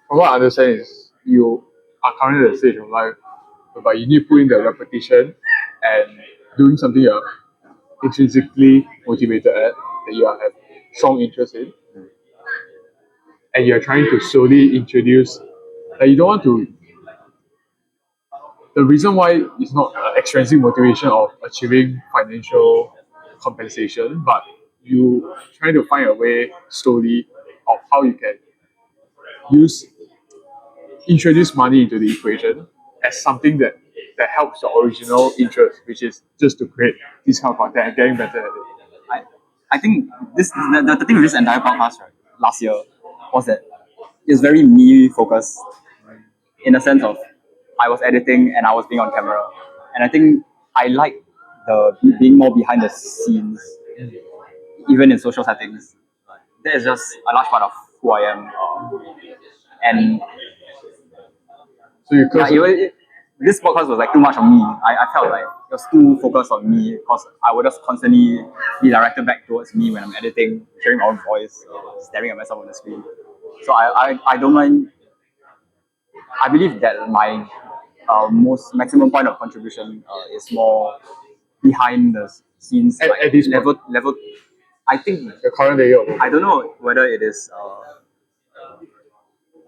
from what I understand is you are currently at the stage of life but you need to put in the repetition and doing something you're intrinsically motivated at, that you have strong interest in, and you're trying to slowly introduce, like you don't want to, the reason why it's not extrinsic motivation of achieving financial compensation, but you trying to find a way slowly of how you can use introduce money into the equation as something that helps your original interest, which is just to create this kind of content and getting better at it. I think the thing with this entire podcast right, last year was that it's very me focused in the sense of I was editing and I was being on camera, and I think I like the being more behind the scenes, even in social settings. That is just a large part of who I am, and So you yeah, this podcast was like too much on me. I felt like it was too focused on me because I would just constantly be directed back towards me when I'm editing, hearing my own voice, staring at myself on the screen. So I don't mind. I believe that my most maximum point of contribution is more behind the scenes, like at this level. I think the current layer of I don't know whether it is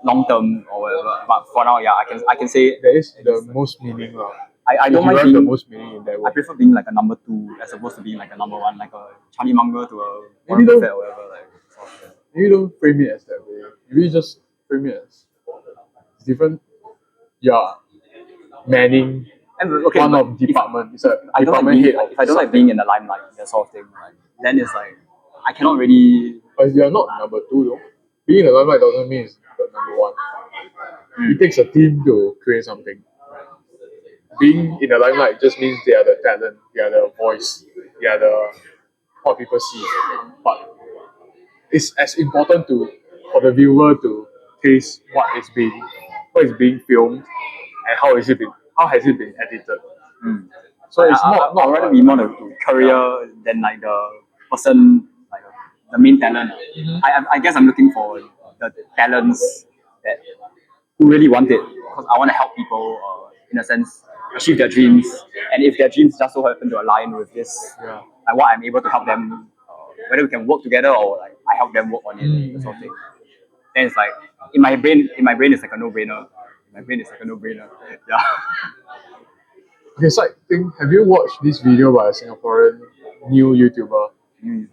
long term or whatever, but for now, yeah, I can say there is the most meaning. I don't you mind have being the most meaning in that I way. prefer being like a number two as opposed to being like a number one, like a Charlie Munger to a Maybe Warren don't- Buffett or whatever. Like, Maybe don't frame it as that way. Maybe just frame it as it's different. Yeah, manning and, okay, one but of department. It's a I don't like department being, head. if I don't like being in the limelight, that sort of thing, like, then it's like I cannot really. But you're not number two though. Being in the limelight doesn't mean it's the number one. It takes a team to create something. Being in the limelight just means they are the talent, they are the voice, they are the what people see. But it's as important for the viewer to taste what is being filmed and how has it been edited. So it's not I'd rather be more the career than like the person, like the main talent. I guess I'm looking for the talents that who really want it because I want to help people, in a sense, achieve their dreams. And if their dreams just so happen to align with this, Yeah. like what I'm able to help them, whether we can work together or like I help them work on it, that sort of thing. Then it's like in my brain, it's like a no-brainer. My brain is like a no-brainer. Yeah. Okay, so have you watched this video by a Singaporean new YouTuber?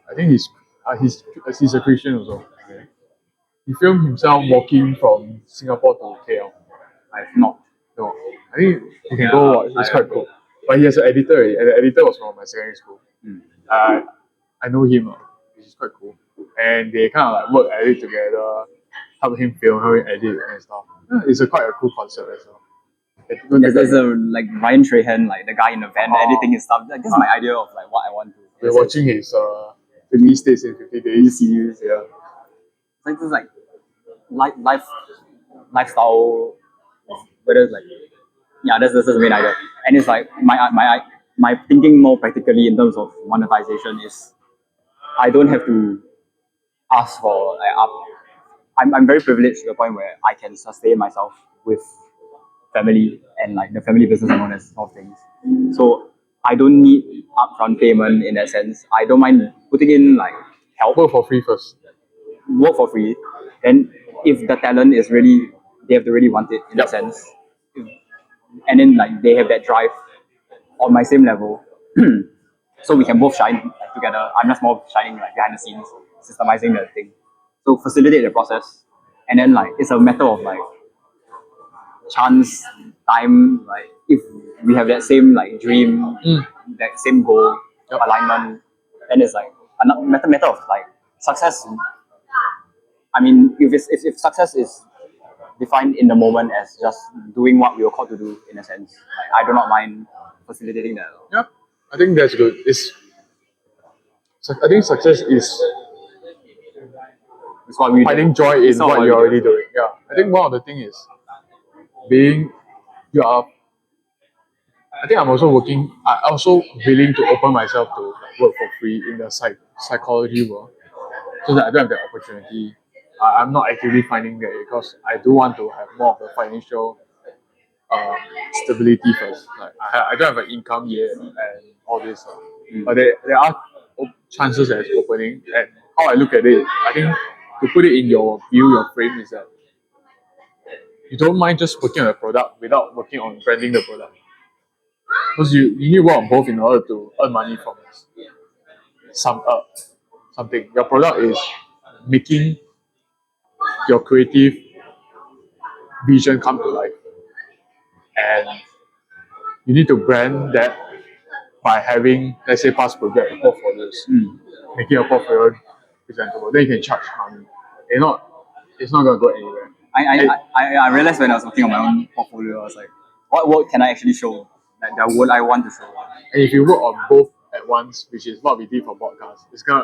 I think he's a Christian also. Okay. He filmed himself walking from Singapore to KL. I have not. No, I think you can go watch. It's quite cool. But he has an editor, already, and the editor was from my secondary school. I know him, which is quite cool. And they kind of like work at it together, help him film, help him edit and stuff. It's quite a cool concept as well. There's a like Ryan Trahan, like the guy in the van editing his stuff. Like, that's my idea of like what I want to. We're watching his 50 States in 50 Days series. Yeah, it's like this like lifestyle. Whether it's like that's the main idea, and it's like my thinking more practically in terms of monetization is I don't have to ask for like up. I'm very privileged to the point where I can sustain myself with family and like the family business and all that sort of things. So I don't need upfront payment in that sense. I don't mind putting in like help, work for free first. work for free. And if the talent is really, they have to really want it in that sense. And then like they have that drive on my same level. So we can both shine like, together. I'm just more shining like behind the scenes, systemizing the thing. So facilitate the process. And then like it's a matter of like chance, time, like if we have that same like dream, that same goal, alignment, then it's like a matter of like success. I mean, if success is defined in the moment as just doing what we were called to do, in a sense, like, I do not mind facilitating that. Yeah, I think that's good. I think success is It's what we finding joy in what you're already doing. Yeah, I think one of the thing is being you are. I think I'm also working. I'm also willing to open myself to work for free in the psychology world, so that I don't have that opportunity. I'm not actively finding that because I do want to have more of the financial stability first. Like I don't have an income yet and all this, but there are chances that it's opening. And how I look at it, I think to put it in your view, your frame is that you don't mind just working on a product without working on branding the product. Because you need to work on both in order to earn money from something. Your product is making your creative vision come to life. and you need to brand that by having, let's say, past project portfolios, making a portfolio presentable. Then you can charge money. It's not gonna go anywhere. I realized when I was working on my own portfolio, I was like, what work can I actually show? That what I want to show. And if you work on both at once, which is what we did for podcast,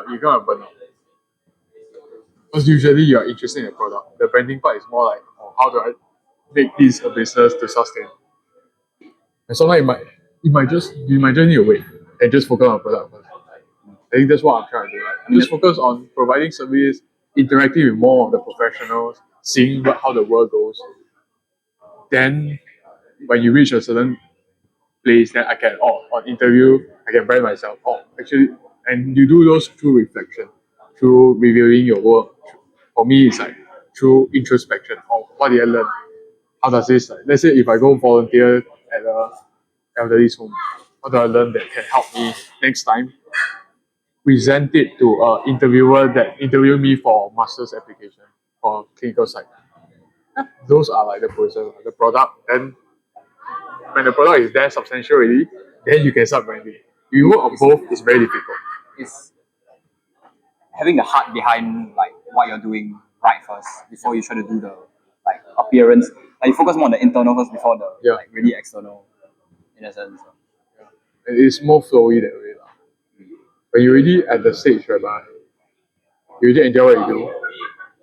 you're gonna burn out. Because usually you're interested in the product. The branding part is more like, oh, how do I make this a business to sustain? And sometimes you might just need to wait and just focus on the product first. I think that's what I'm trying to do. Right? Just focus on providing service, interacting with more of the professionals, seeing how the world goes. Then when you reach a certain place, then I can on interview I can brand myself. Actually, and you do those through reflection, through reviewing your work. For me, it's like through introspection. What did I learn? How does this? Let's say if I go volunteer at a elderly's home, what do I learn that can help me next time? Present it to an interviewer that interviewed me for master's application for clinical side. Those are like the process, the product. And when the product is there substantial already, then you can start branding. If you work on both, it's very difficult. It's having the heart behind like what you're doing right first before you try to do the like appearance. Like you focus more on the internal first before the like really external, in a sense. It's more flowy that way. When you're already at the stage whereby you really enjoy what you do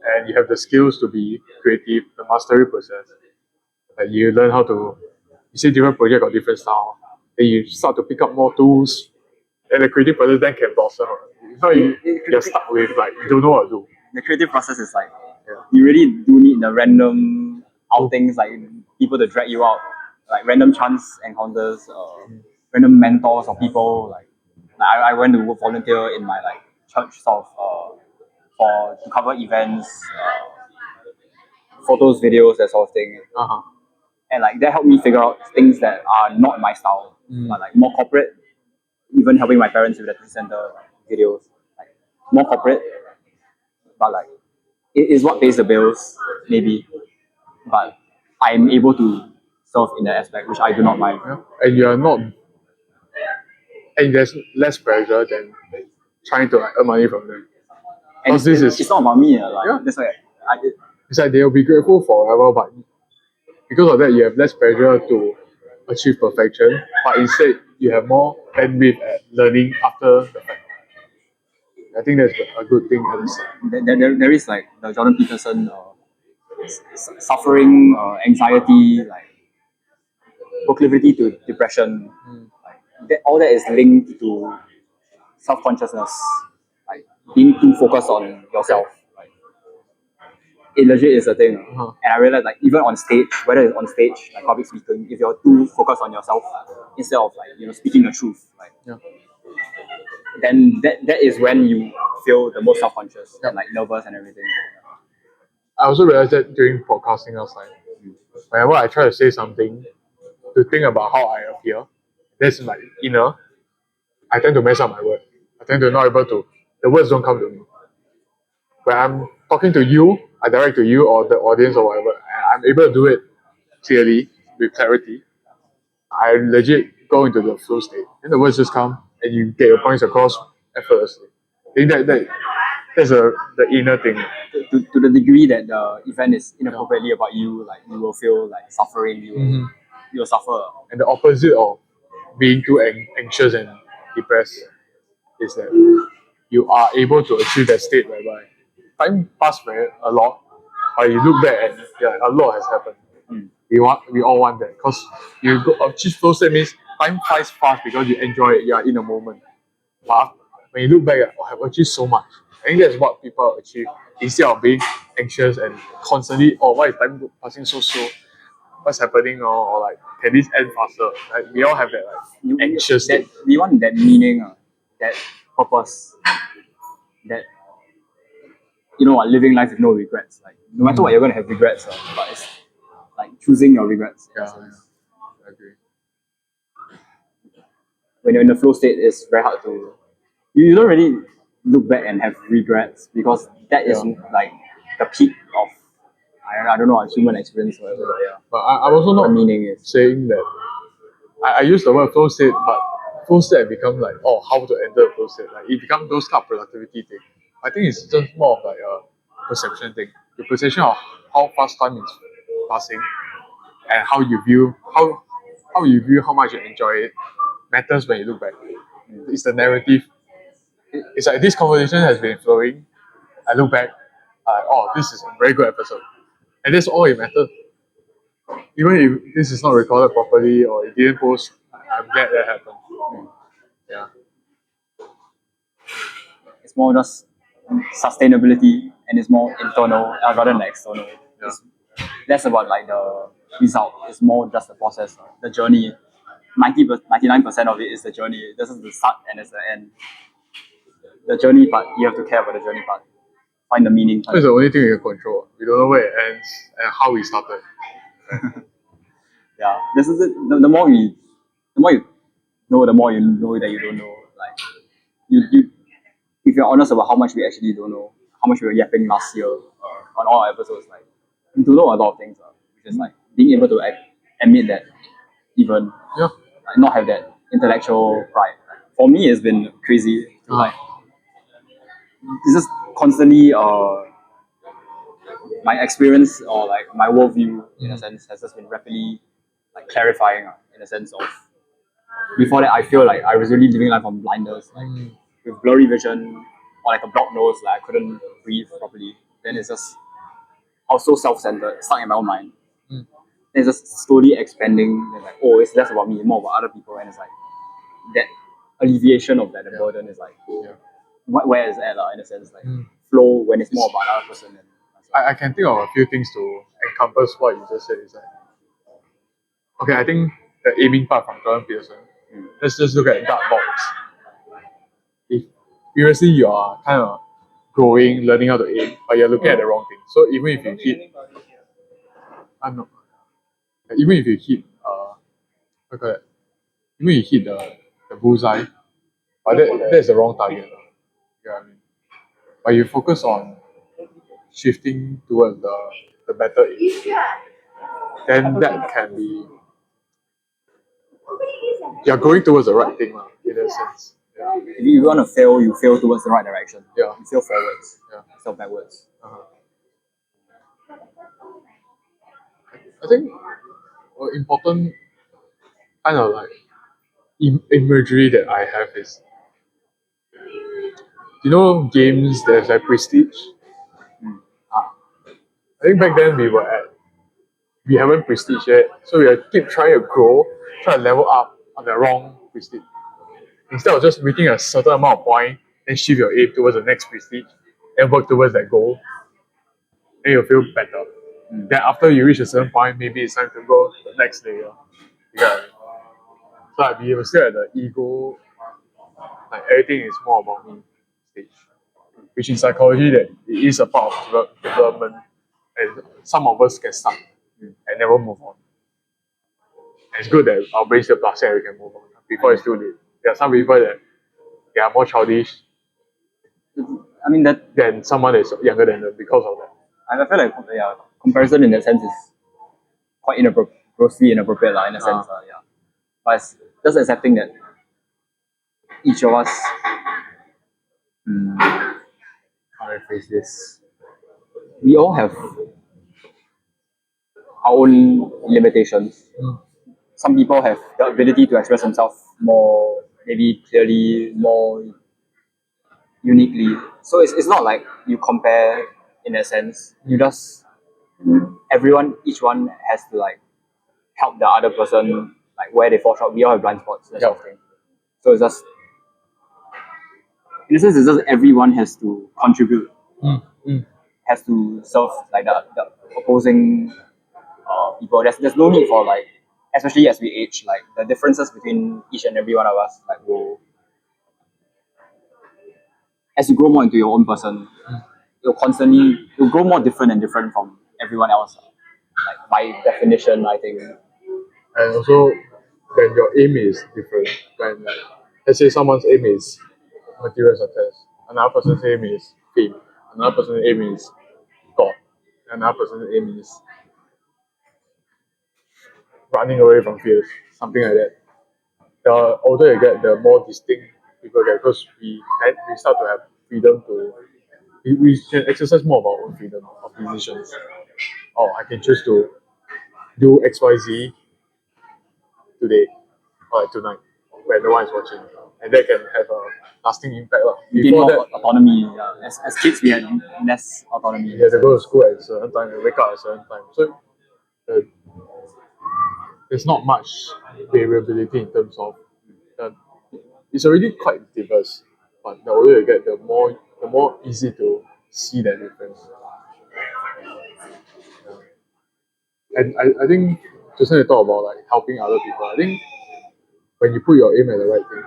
and you have the skills to be creative, the mastery process, like you learn how to, you see different project got different style, then you start to pick up more tools, and the creative process then can blossom. It's not you're stuck with like you don't know what to do. The creative process is like you really do need the random outings, like people to drag you out, like random chance encounters, random mentors or people. Like I went to volunteer in my like church sort of to cover events, photos, videos, that sort of thing. And like that helped me figure out things that are not my style, but like more corporate. Even helping my parents with the center videos, like more corporate, but like it is what pays the bills, maybe. But I'm able to serve in that aspect, which I do not mind. And you're not, and there's less pressure than trying to like earn money from them. And it's not about me. That's why it's like they'll be grateful forever, but because of that, you have less pressure to achieve perfection, but instead you have more bandwidth at learning after the fact. I think that's a good thing at least. There is like the Jordan Peterson suffering, anxiety, like proclivity to depression. Like all that is linked to self-consciousness, like being too focused on yourself. Like, it legit is a thing. And I realized like even on stage, whether it's on stage, like public speaking, if you're too focused on yourself instead of like speaking the truth, like then that is when you feel the most self-conscious and like nervous and everything. I also realized that during podcasting last time, whenever I try to say something, to think about how I appear, that's my inner, I tend to mess up my word. I tend to not able to, the words don't come to me. When I'm talking to you, I direct to you or the audience or whatever, I'm able to do it clearly, with clarity. I legit go into the flow state. And the words just come and you get your points across effortlessly. I think that's the inner thing. To the degree that the event is inappropriately about you, like you will feel like suffering, you'll suffer. And the opposite of being too anxious and depressed is that you are able to achieve that state whereby time passed a lot, but you look back and a lot has happened. We all want that because you achieve flow state means time flies fast because you enjoy it. You are in a moment. But when you look back, I've achieved so much. I think that's what people achieve instead of being anxious and constantly, why is time passing so slow? What's happening? Or like, can this end faster? Like, we all have that like anxious state. We want that meaning, that purpose, that living life with no regrets. Like no matter what, you're gonna have regrets, but it's like choosing your regrets. Yeah, I agree. When you're in the flow state, it's very hard to. You don't really look back and have regrets because that is like the peak of, I don't know, human experience or whatever. Yeah. But I'm also What not the meaning is. saying that I use the word flow state, but flow state becomes like, oh, how to enter a flow state. Like it becomes those kind of productivity thing. I think it's just more of like a perception thing. The perception of how fast time is passing and how you view how much you enjoy it matters when you look back. It's the narrative. It's like this conversation has been flowing. I look back, oh, this is a very good episode, and that's all it matters. Even if this is not recorded properly or it didn't post, I'm glad that happened. Yeah. It's more just sustainability and it's more internal rather than external. Yeah. It's less about like the result. It's more just the process, the journey. 99% of it is the journey. This is the start and it's the end. The journey part, you have to care about the journey part. Find the meaning. That's the only thing we can control. We don't know where it ends and how we started. Yeah, this is it. The more you know, the more you know that you don't know. Like you if you're honest about how much we actually don't know, how much we were yapping last year on all our episodes, like we don't know a lot of things, which is like being able to admit that even Yeah. like, not have that intellectual pride. Like, for me, it's been crazy to like it's just constantly my experience or like my worldview in a sense has just been rapidly like clarifying in a sense of before that I feel like I was really living life on blinders, like with blurry vision or like a blocked nose, like I couldn't breathe properly. Then it's just I was so self-centered, stuck in my own mind. Mm. It's just slowly expanding. And like, oh, it's less about me, more about other people, and it's like that alleviation of that burden is like, where is that in a sense, like flow when it's more about another person. And I can think of a few things to encompass what you just said. Is like, okay, I think the aiming part from Jordan Peterson. Let's just look at dark box. If previously you are kind of growing, learning how to aim, but you're looking at the wrong thing. So even if you hit, no, even if you hit, what call it? Even if you hit the bullseye, but that's the wrong target. You know what I mean? But you focus on shifting towards the better aim, then that can be you're going towards the right thing, in a sense. Yeah. if you want to fail, you fail towards the right direction. Yeah. You fail forwards, Yeah. fail backwards. I think important kind of like imagery that I have is, games there's like prestige. I think back then we haven't prestige yet, so we keep trying to grow, trying to level up on the wrong prestige. Instead of just reaching a certain amount of point, then shift your aim towards the next prestige and work towards that goal, then you'll feel better. Then after you reach a certain point, maybe it's time to go to the next layer. You get what I mean? So like we were still at the ego, like everything is more about me stage. Which in psychology that it is a part of development, and some of us can start and never move on. And it's good that our brains are plastic and we can move on before it's too late. There are some people that they are more childish I mean that than someone that's younger than them because of that. I feel like comparison in that sense is quite grossly inappropriate in a sense. But it's just accepting that each of us, how do I phrase this? We all have our own limitations. Some people have the ability to express themselves more, maybe clearly, more uniquely. So it's not like you compare in a sense. You just each one has to like help the other person like where they fall short. We all have blind spots, that sort of thing. So it's just in a sense, it's just everyone has to contribute, has to serve like the opposing people. There's no need for like, especially as we age, like the differences between each and every one of us like will, as you grow more into your own person, you'll grow more different and different from everyone else. Like by definition, I think. And also, when your aim is different, when like, let's say someone's aim is material success, another person's aim is fame, another person's aim is God. another person's aim is running away from fears, something like that. The older you get, the more distinct people get because we start to have freedom to we can exercise more of our own freedom of decisions. Oh, I can choose to do XYZ today or tonight when no one is watching. And that can have a lasting impact. We gain Before more that, autonomy. Yeah. As kids, we had less autonomy. you have to go to school at a certain time and wake up at a certain time. So uh, there's not much variability in terms of uh, it's already quite diverse. But the older you get, the more easy to see that difference. And I think just when you talk about like helping other people, I think when you put your aim at the right thing,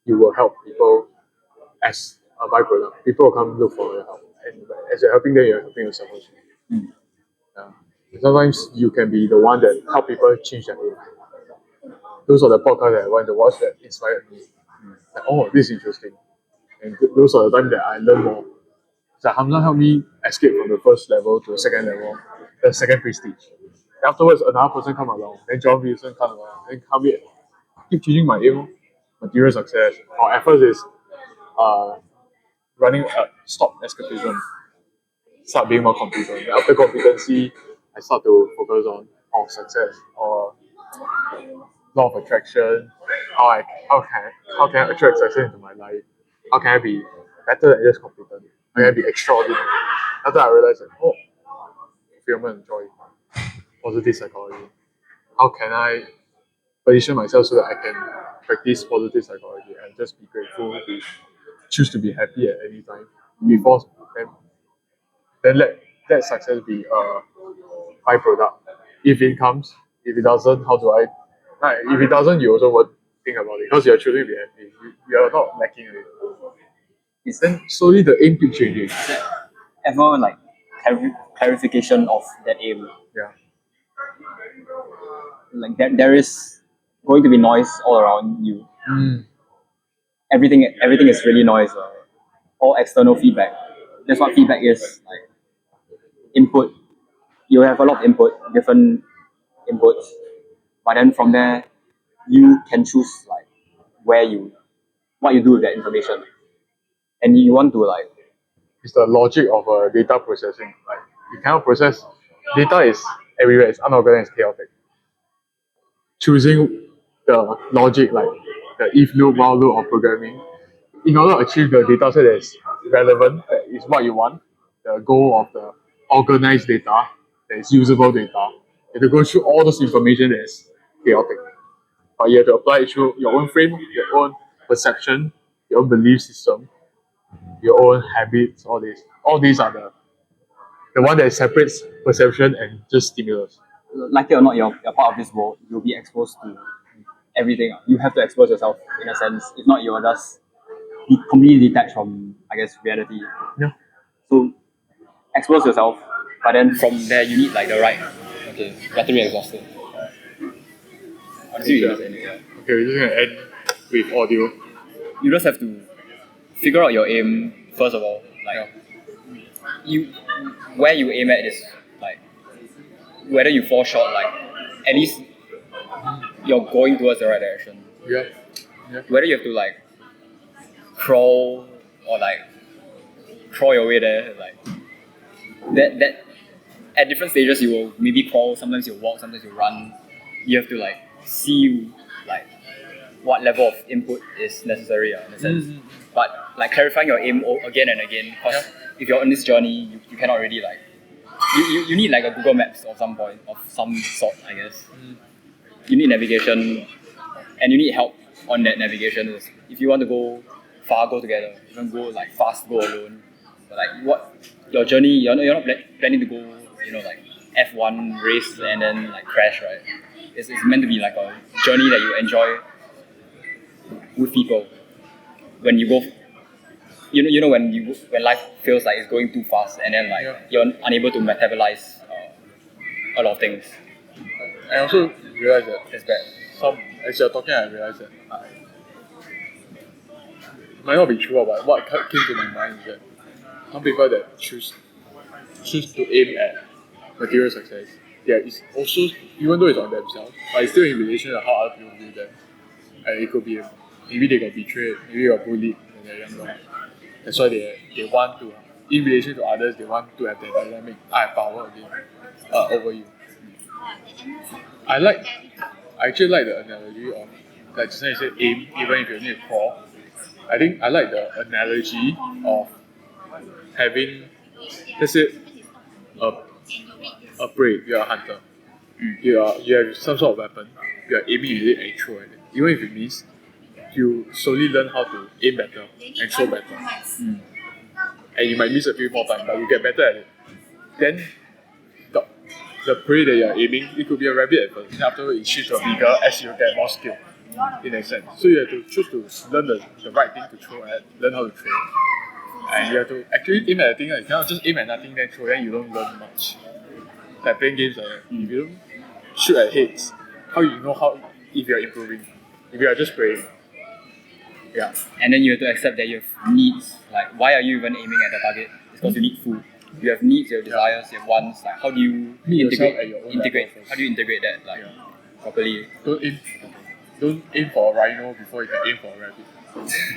you will help people as a byproduct. People will come look for your help. And as you're helping them, you're helping yourself also. Yeah. Sometimes you can be the one that help people change their aim. Those are the podcasts that I want to watch that inspired me. Like, oh, this is interesting. And those are the time that I learn more. So Hamza helped me escape from the first level to the second level, the second prestige. Afterwards, another person come along, then John Peterson come along, then come here, keep changing my aim, material success. Our efforts is uh, running stop escapism, start being more competent. After competency, I start to focus on success or law of attraction. How can I attract success into my life? How can I be better than just competent? How can I be extraordinary? After I realized that fulfillment and joy, positive psychology. How can I position myself so that I can practice positive psychology and just be grateful to choose to be happy at any time before then let success be a byproduct. If it comes, if it doesn't, how do I if it doesn't you also won't think about it because you're choosing to be happy. You are not lacking in it. Is Then slowly the aim keeps changing. ever like clarification of that aim? Yeah. Like there is going to be noise all around you. Mm. Everything is really noise. All external feedback. That's what feedback is. Like input. You have a lot of input, different inputs, but then from there, you can choose like what you do with that information, and you want to like It's the logic of data processing. Like you cannot process data is everywhere, it's unorganized, chaotic. Choosing the logic like the if loop, while loop or programming in order to achieve the data set that is relevant, that is what you want, the goal of the organized data, that is usable data, you have to go through all this information that is chaotic. But you have to apply it through your own frame, your own perception, your own belief system, your own habits, all this. All these are the one that separates perception and just stimulus. like it or not, you're part of this world. You'll be exposed to everything. You have to expose yourself in a sense. If not, you'll just be completely detached from, I guess, reality. Yeah. So expose yourself, but then from there you need like the right. Okay, battery exhausted. Okay, we're just gonna end with audio. You just have to figure out your aim first of all. Like you, where you aim at is like whether you fall short. Like at least you're going towards the right direction. Yeah. Yeah. Whether you have to like crawl or like crawl your way there, like that at different stages you will maybe crawl, sometimes you walk, sometimes you run. You have to like see like what level of input is necessary in a sense. But like clarifying your aim again and again, because if you're on this journey, you cannot really like you need like a Google Maps of some point of some sort, I guess. You need navigation and you need help on that navigation. If you want to go far, go together. If you want to go like fast, go alone. But like what your journey, you're not planning to go, like F1 race and then like crash, right? It's meant to be like a journey that you enjoy with people. When you go, when life feels like it's going too fast and then like you're unable to metabolize a lot of things. I also realized that It's bad. as you're talking, I realized that it might not be true, but what came to my mind is that some people that choose choose to aim at material success, yeah, it's also, even though it's on themselves, but it's still in relation to how other people view them. And it could be maybe they got betrayed, maybe they got bullied when they're younger. That's why they want to, in relation to others, they want to have that dynamic. I have power again over you. I actually like the analogy of, like just now you said aim, even if you need to crawl. I think I like the analogy of having, let's say, a prey, you're a hunter. You have some sort of weapon, you are aiming at it and throw at it. Even if you miss, you slowly learn how to aim better and throw better. And you might miss a few more times, but you get better at it. Then the prey that you're aiming, it could be a rabbit at first, and afterwards it shifts to a bigger as you get more skill in a sense. So you have to choose to learn the right thing to throw at, learn how to throw. And you have to actually aim at a thing, you cannot just aim at nothing then throw, then you don't learn much. Like playing games like that. If you don't shoot at heads, how you know how if you're improving? If you are just praying. Yeah. And then you have to accept that you have needs. Like, why are you even aiming at the target? It's because you need food. You have needs, you have desires, you have wants. Like, how do you integrate? How do you integrate that properly? Don't aim for a rhino before you can aim for a rabbit.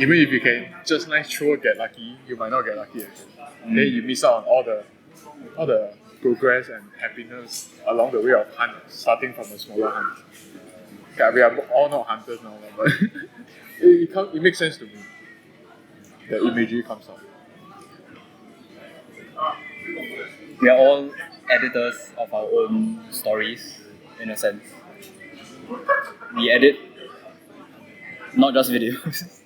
Even if you can just nice throw, get lucky, you might not get lucky again. Then you miss out on all the progress and happiness along the way of hunt, starting from a smaller hunt. Okay, we are all not hunters now, but it makes sense to me. The imagery comes out. We are all editors of our own stories, in a sense. We edit not just videos,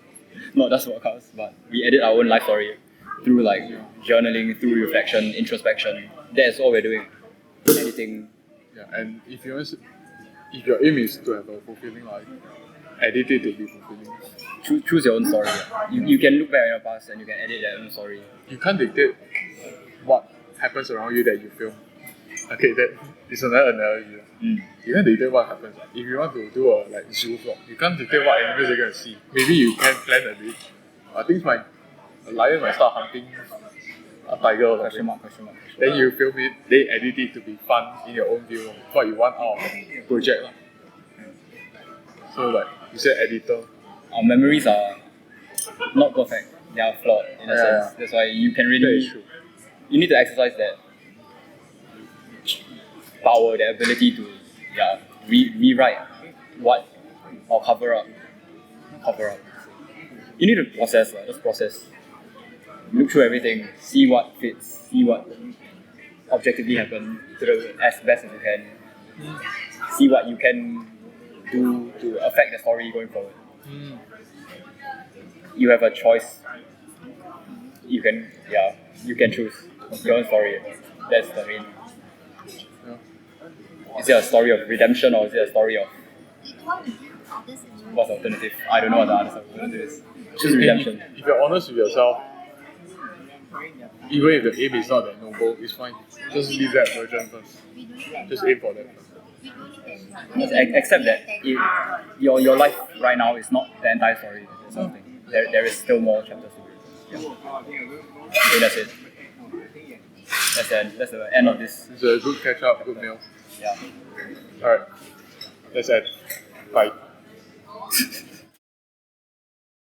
not just podcasts, but we edit our own life story through like journaling, through reflection, introspection. That's all we're doing. Editing. Yeah, and if your aim is to have a fulfilling life, edit it to be fulfilling. Choose your own story. You can look back at your past and you can edit your own story. You can't dictate what happens around you that you film. Okay, that is another analogy. You can't dictate what happens. If you want to do a zoo vlog, you can't dictate what animals you're going to see. Maybe you can plan a bit. A lion might start hunting a tiger or something. Question mark. Then you film it, they edit it to be fun in your own view. What you want out of the project. So like you said, editor. Our memories are not perfect. They are flawed in a sense. That's why you can really, you need to exercise that power, that ability to rewrite what or cover up. You need to process, just process. Look through everything, see what fits, see what objectively happened as best as you can. See what you can do to affect the story going forward. You have a choice. You can choose your own story. That's the main. Is it a story of redemption or is it a story of what's the alternative? I don't know what the other alternative is. Choose redemption. If you're honest with yourself, even if the aim is not that noble, it's fine. Just leave that version first. Just aim for that first. Just accept that your life right now is not the entire story. There's something. There is still more chapters to read. Okay, that's it. That's the end of this. It's a good catch up, good meal. Yeah. Alright. Let's end. Bye.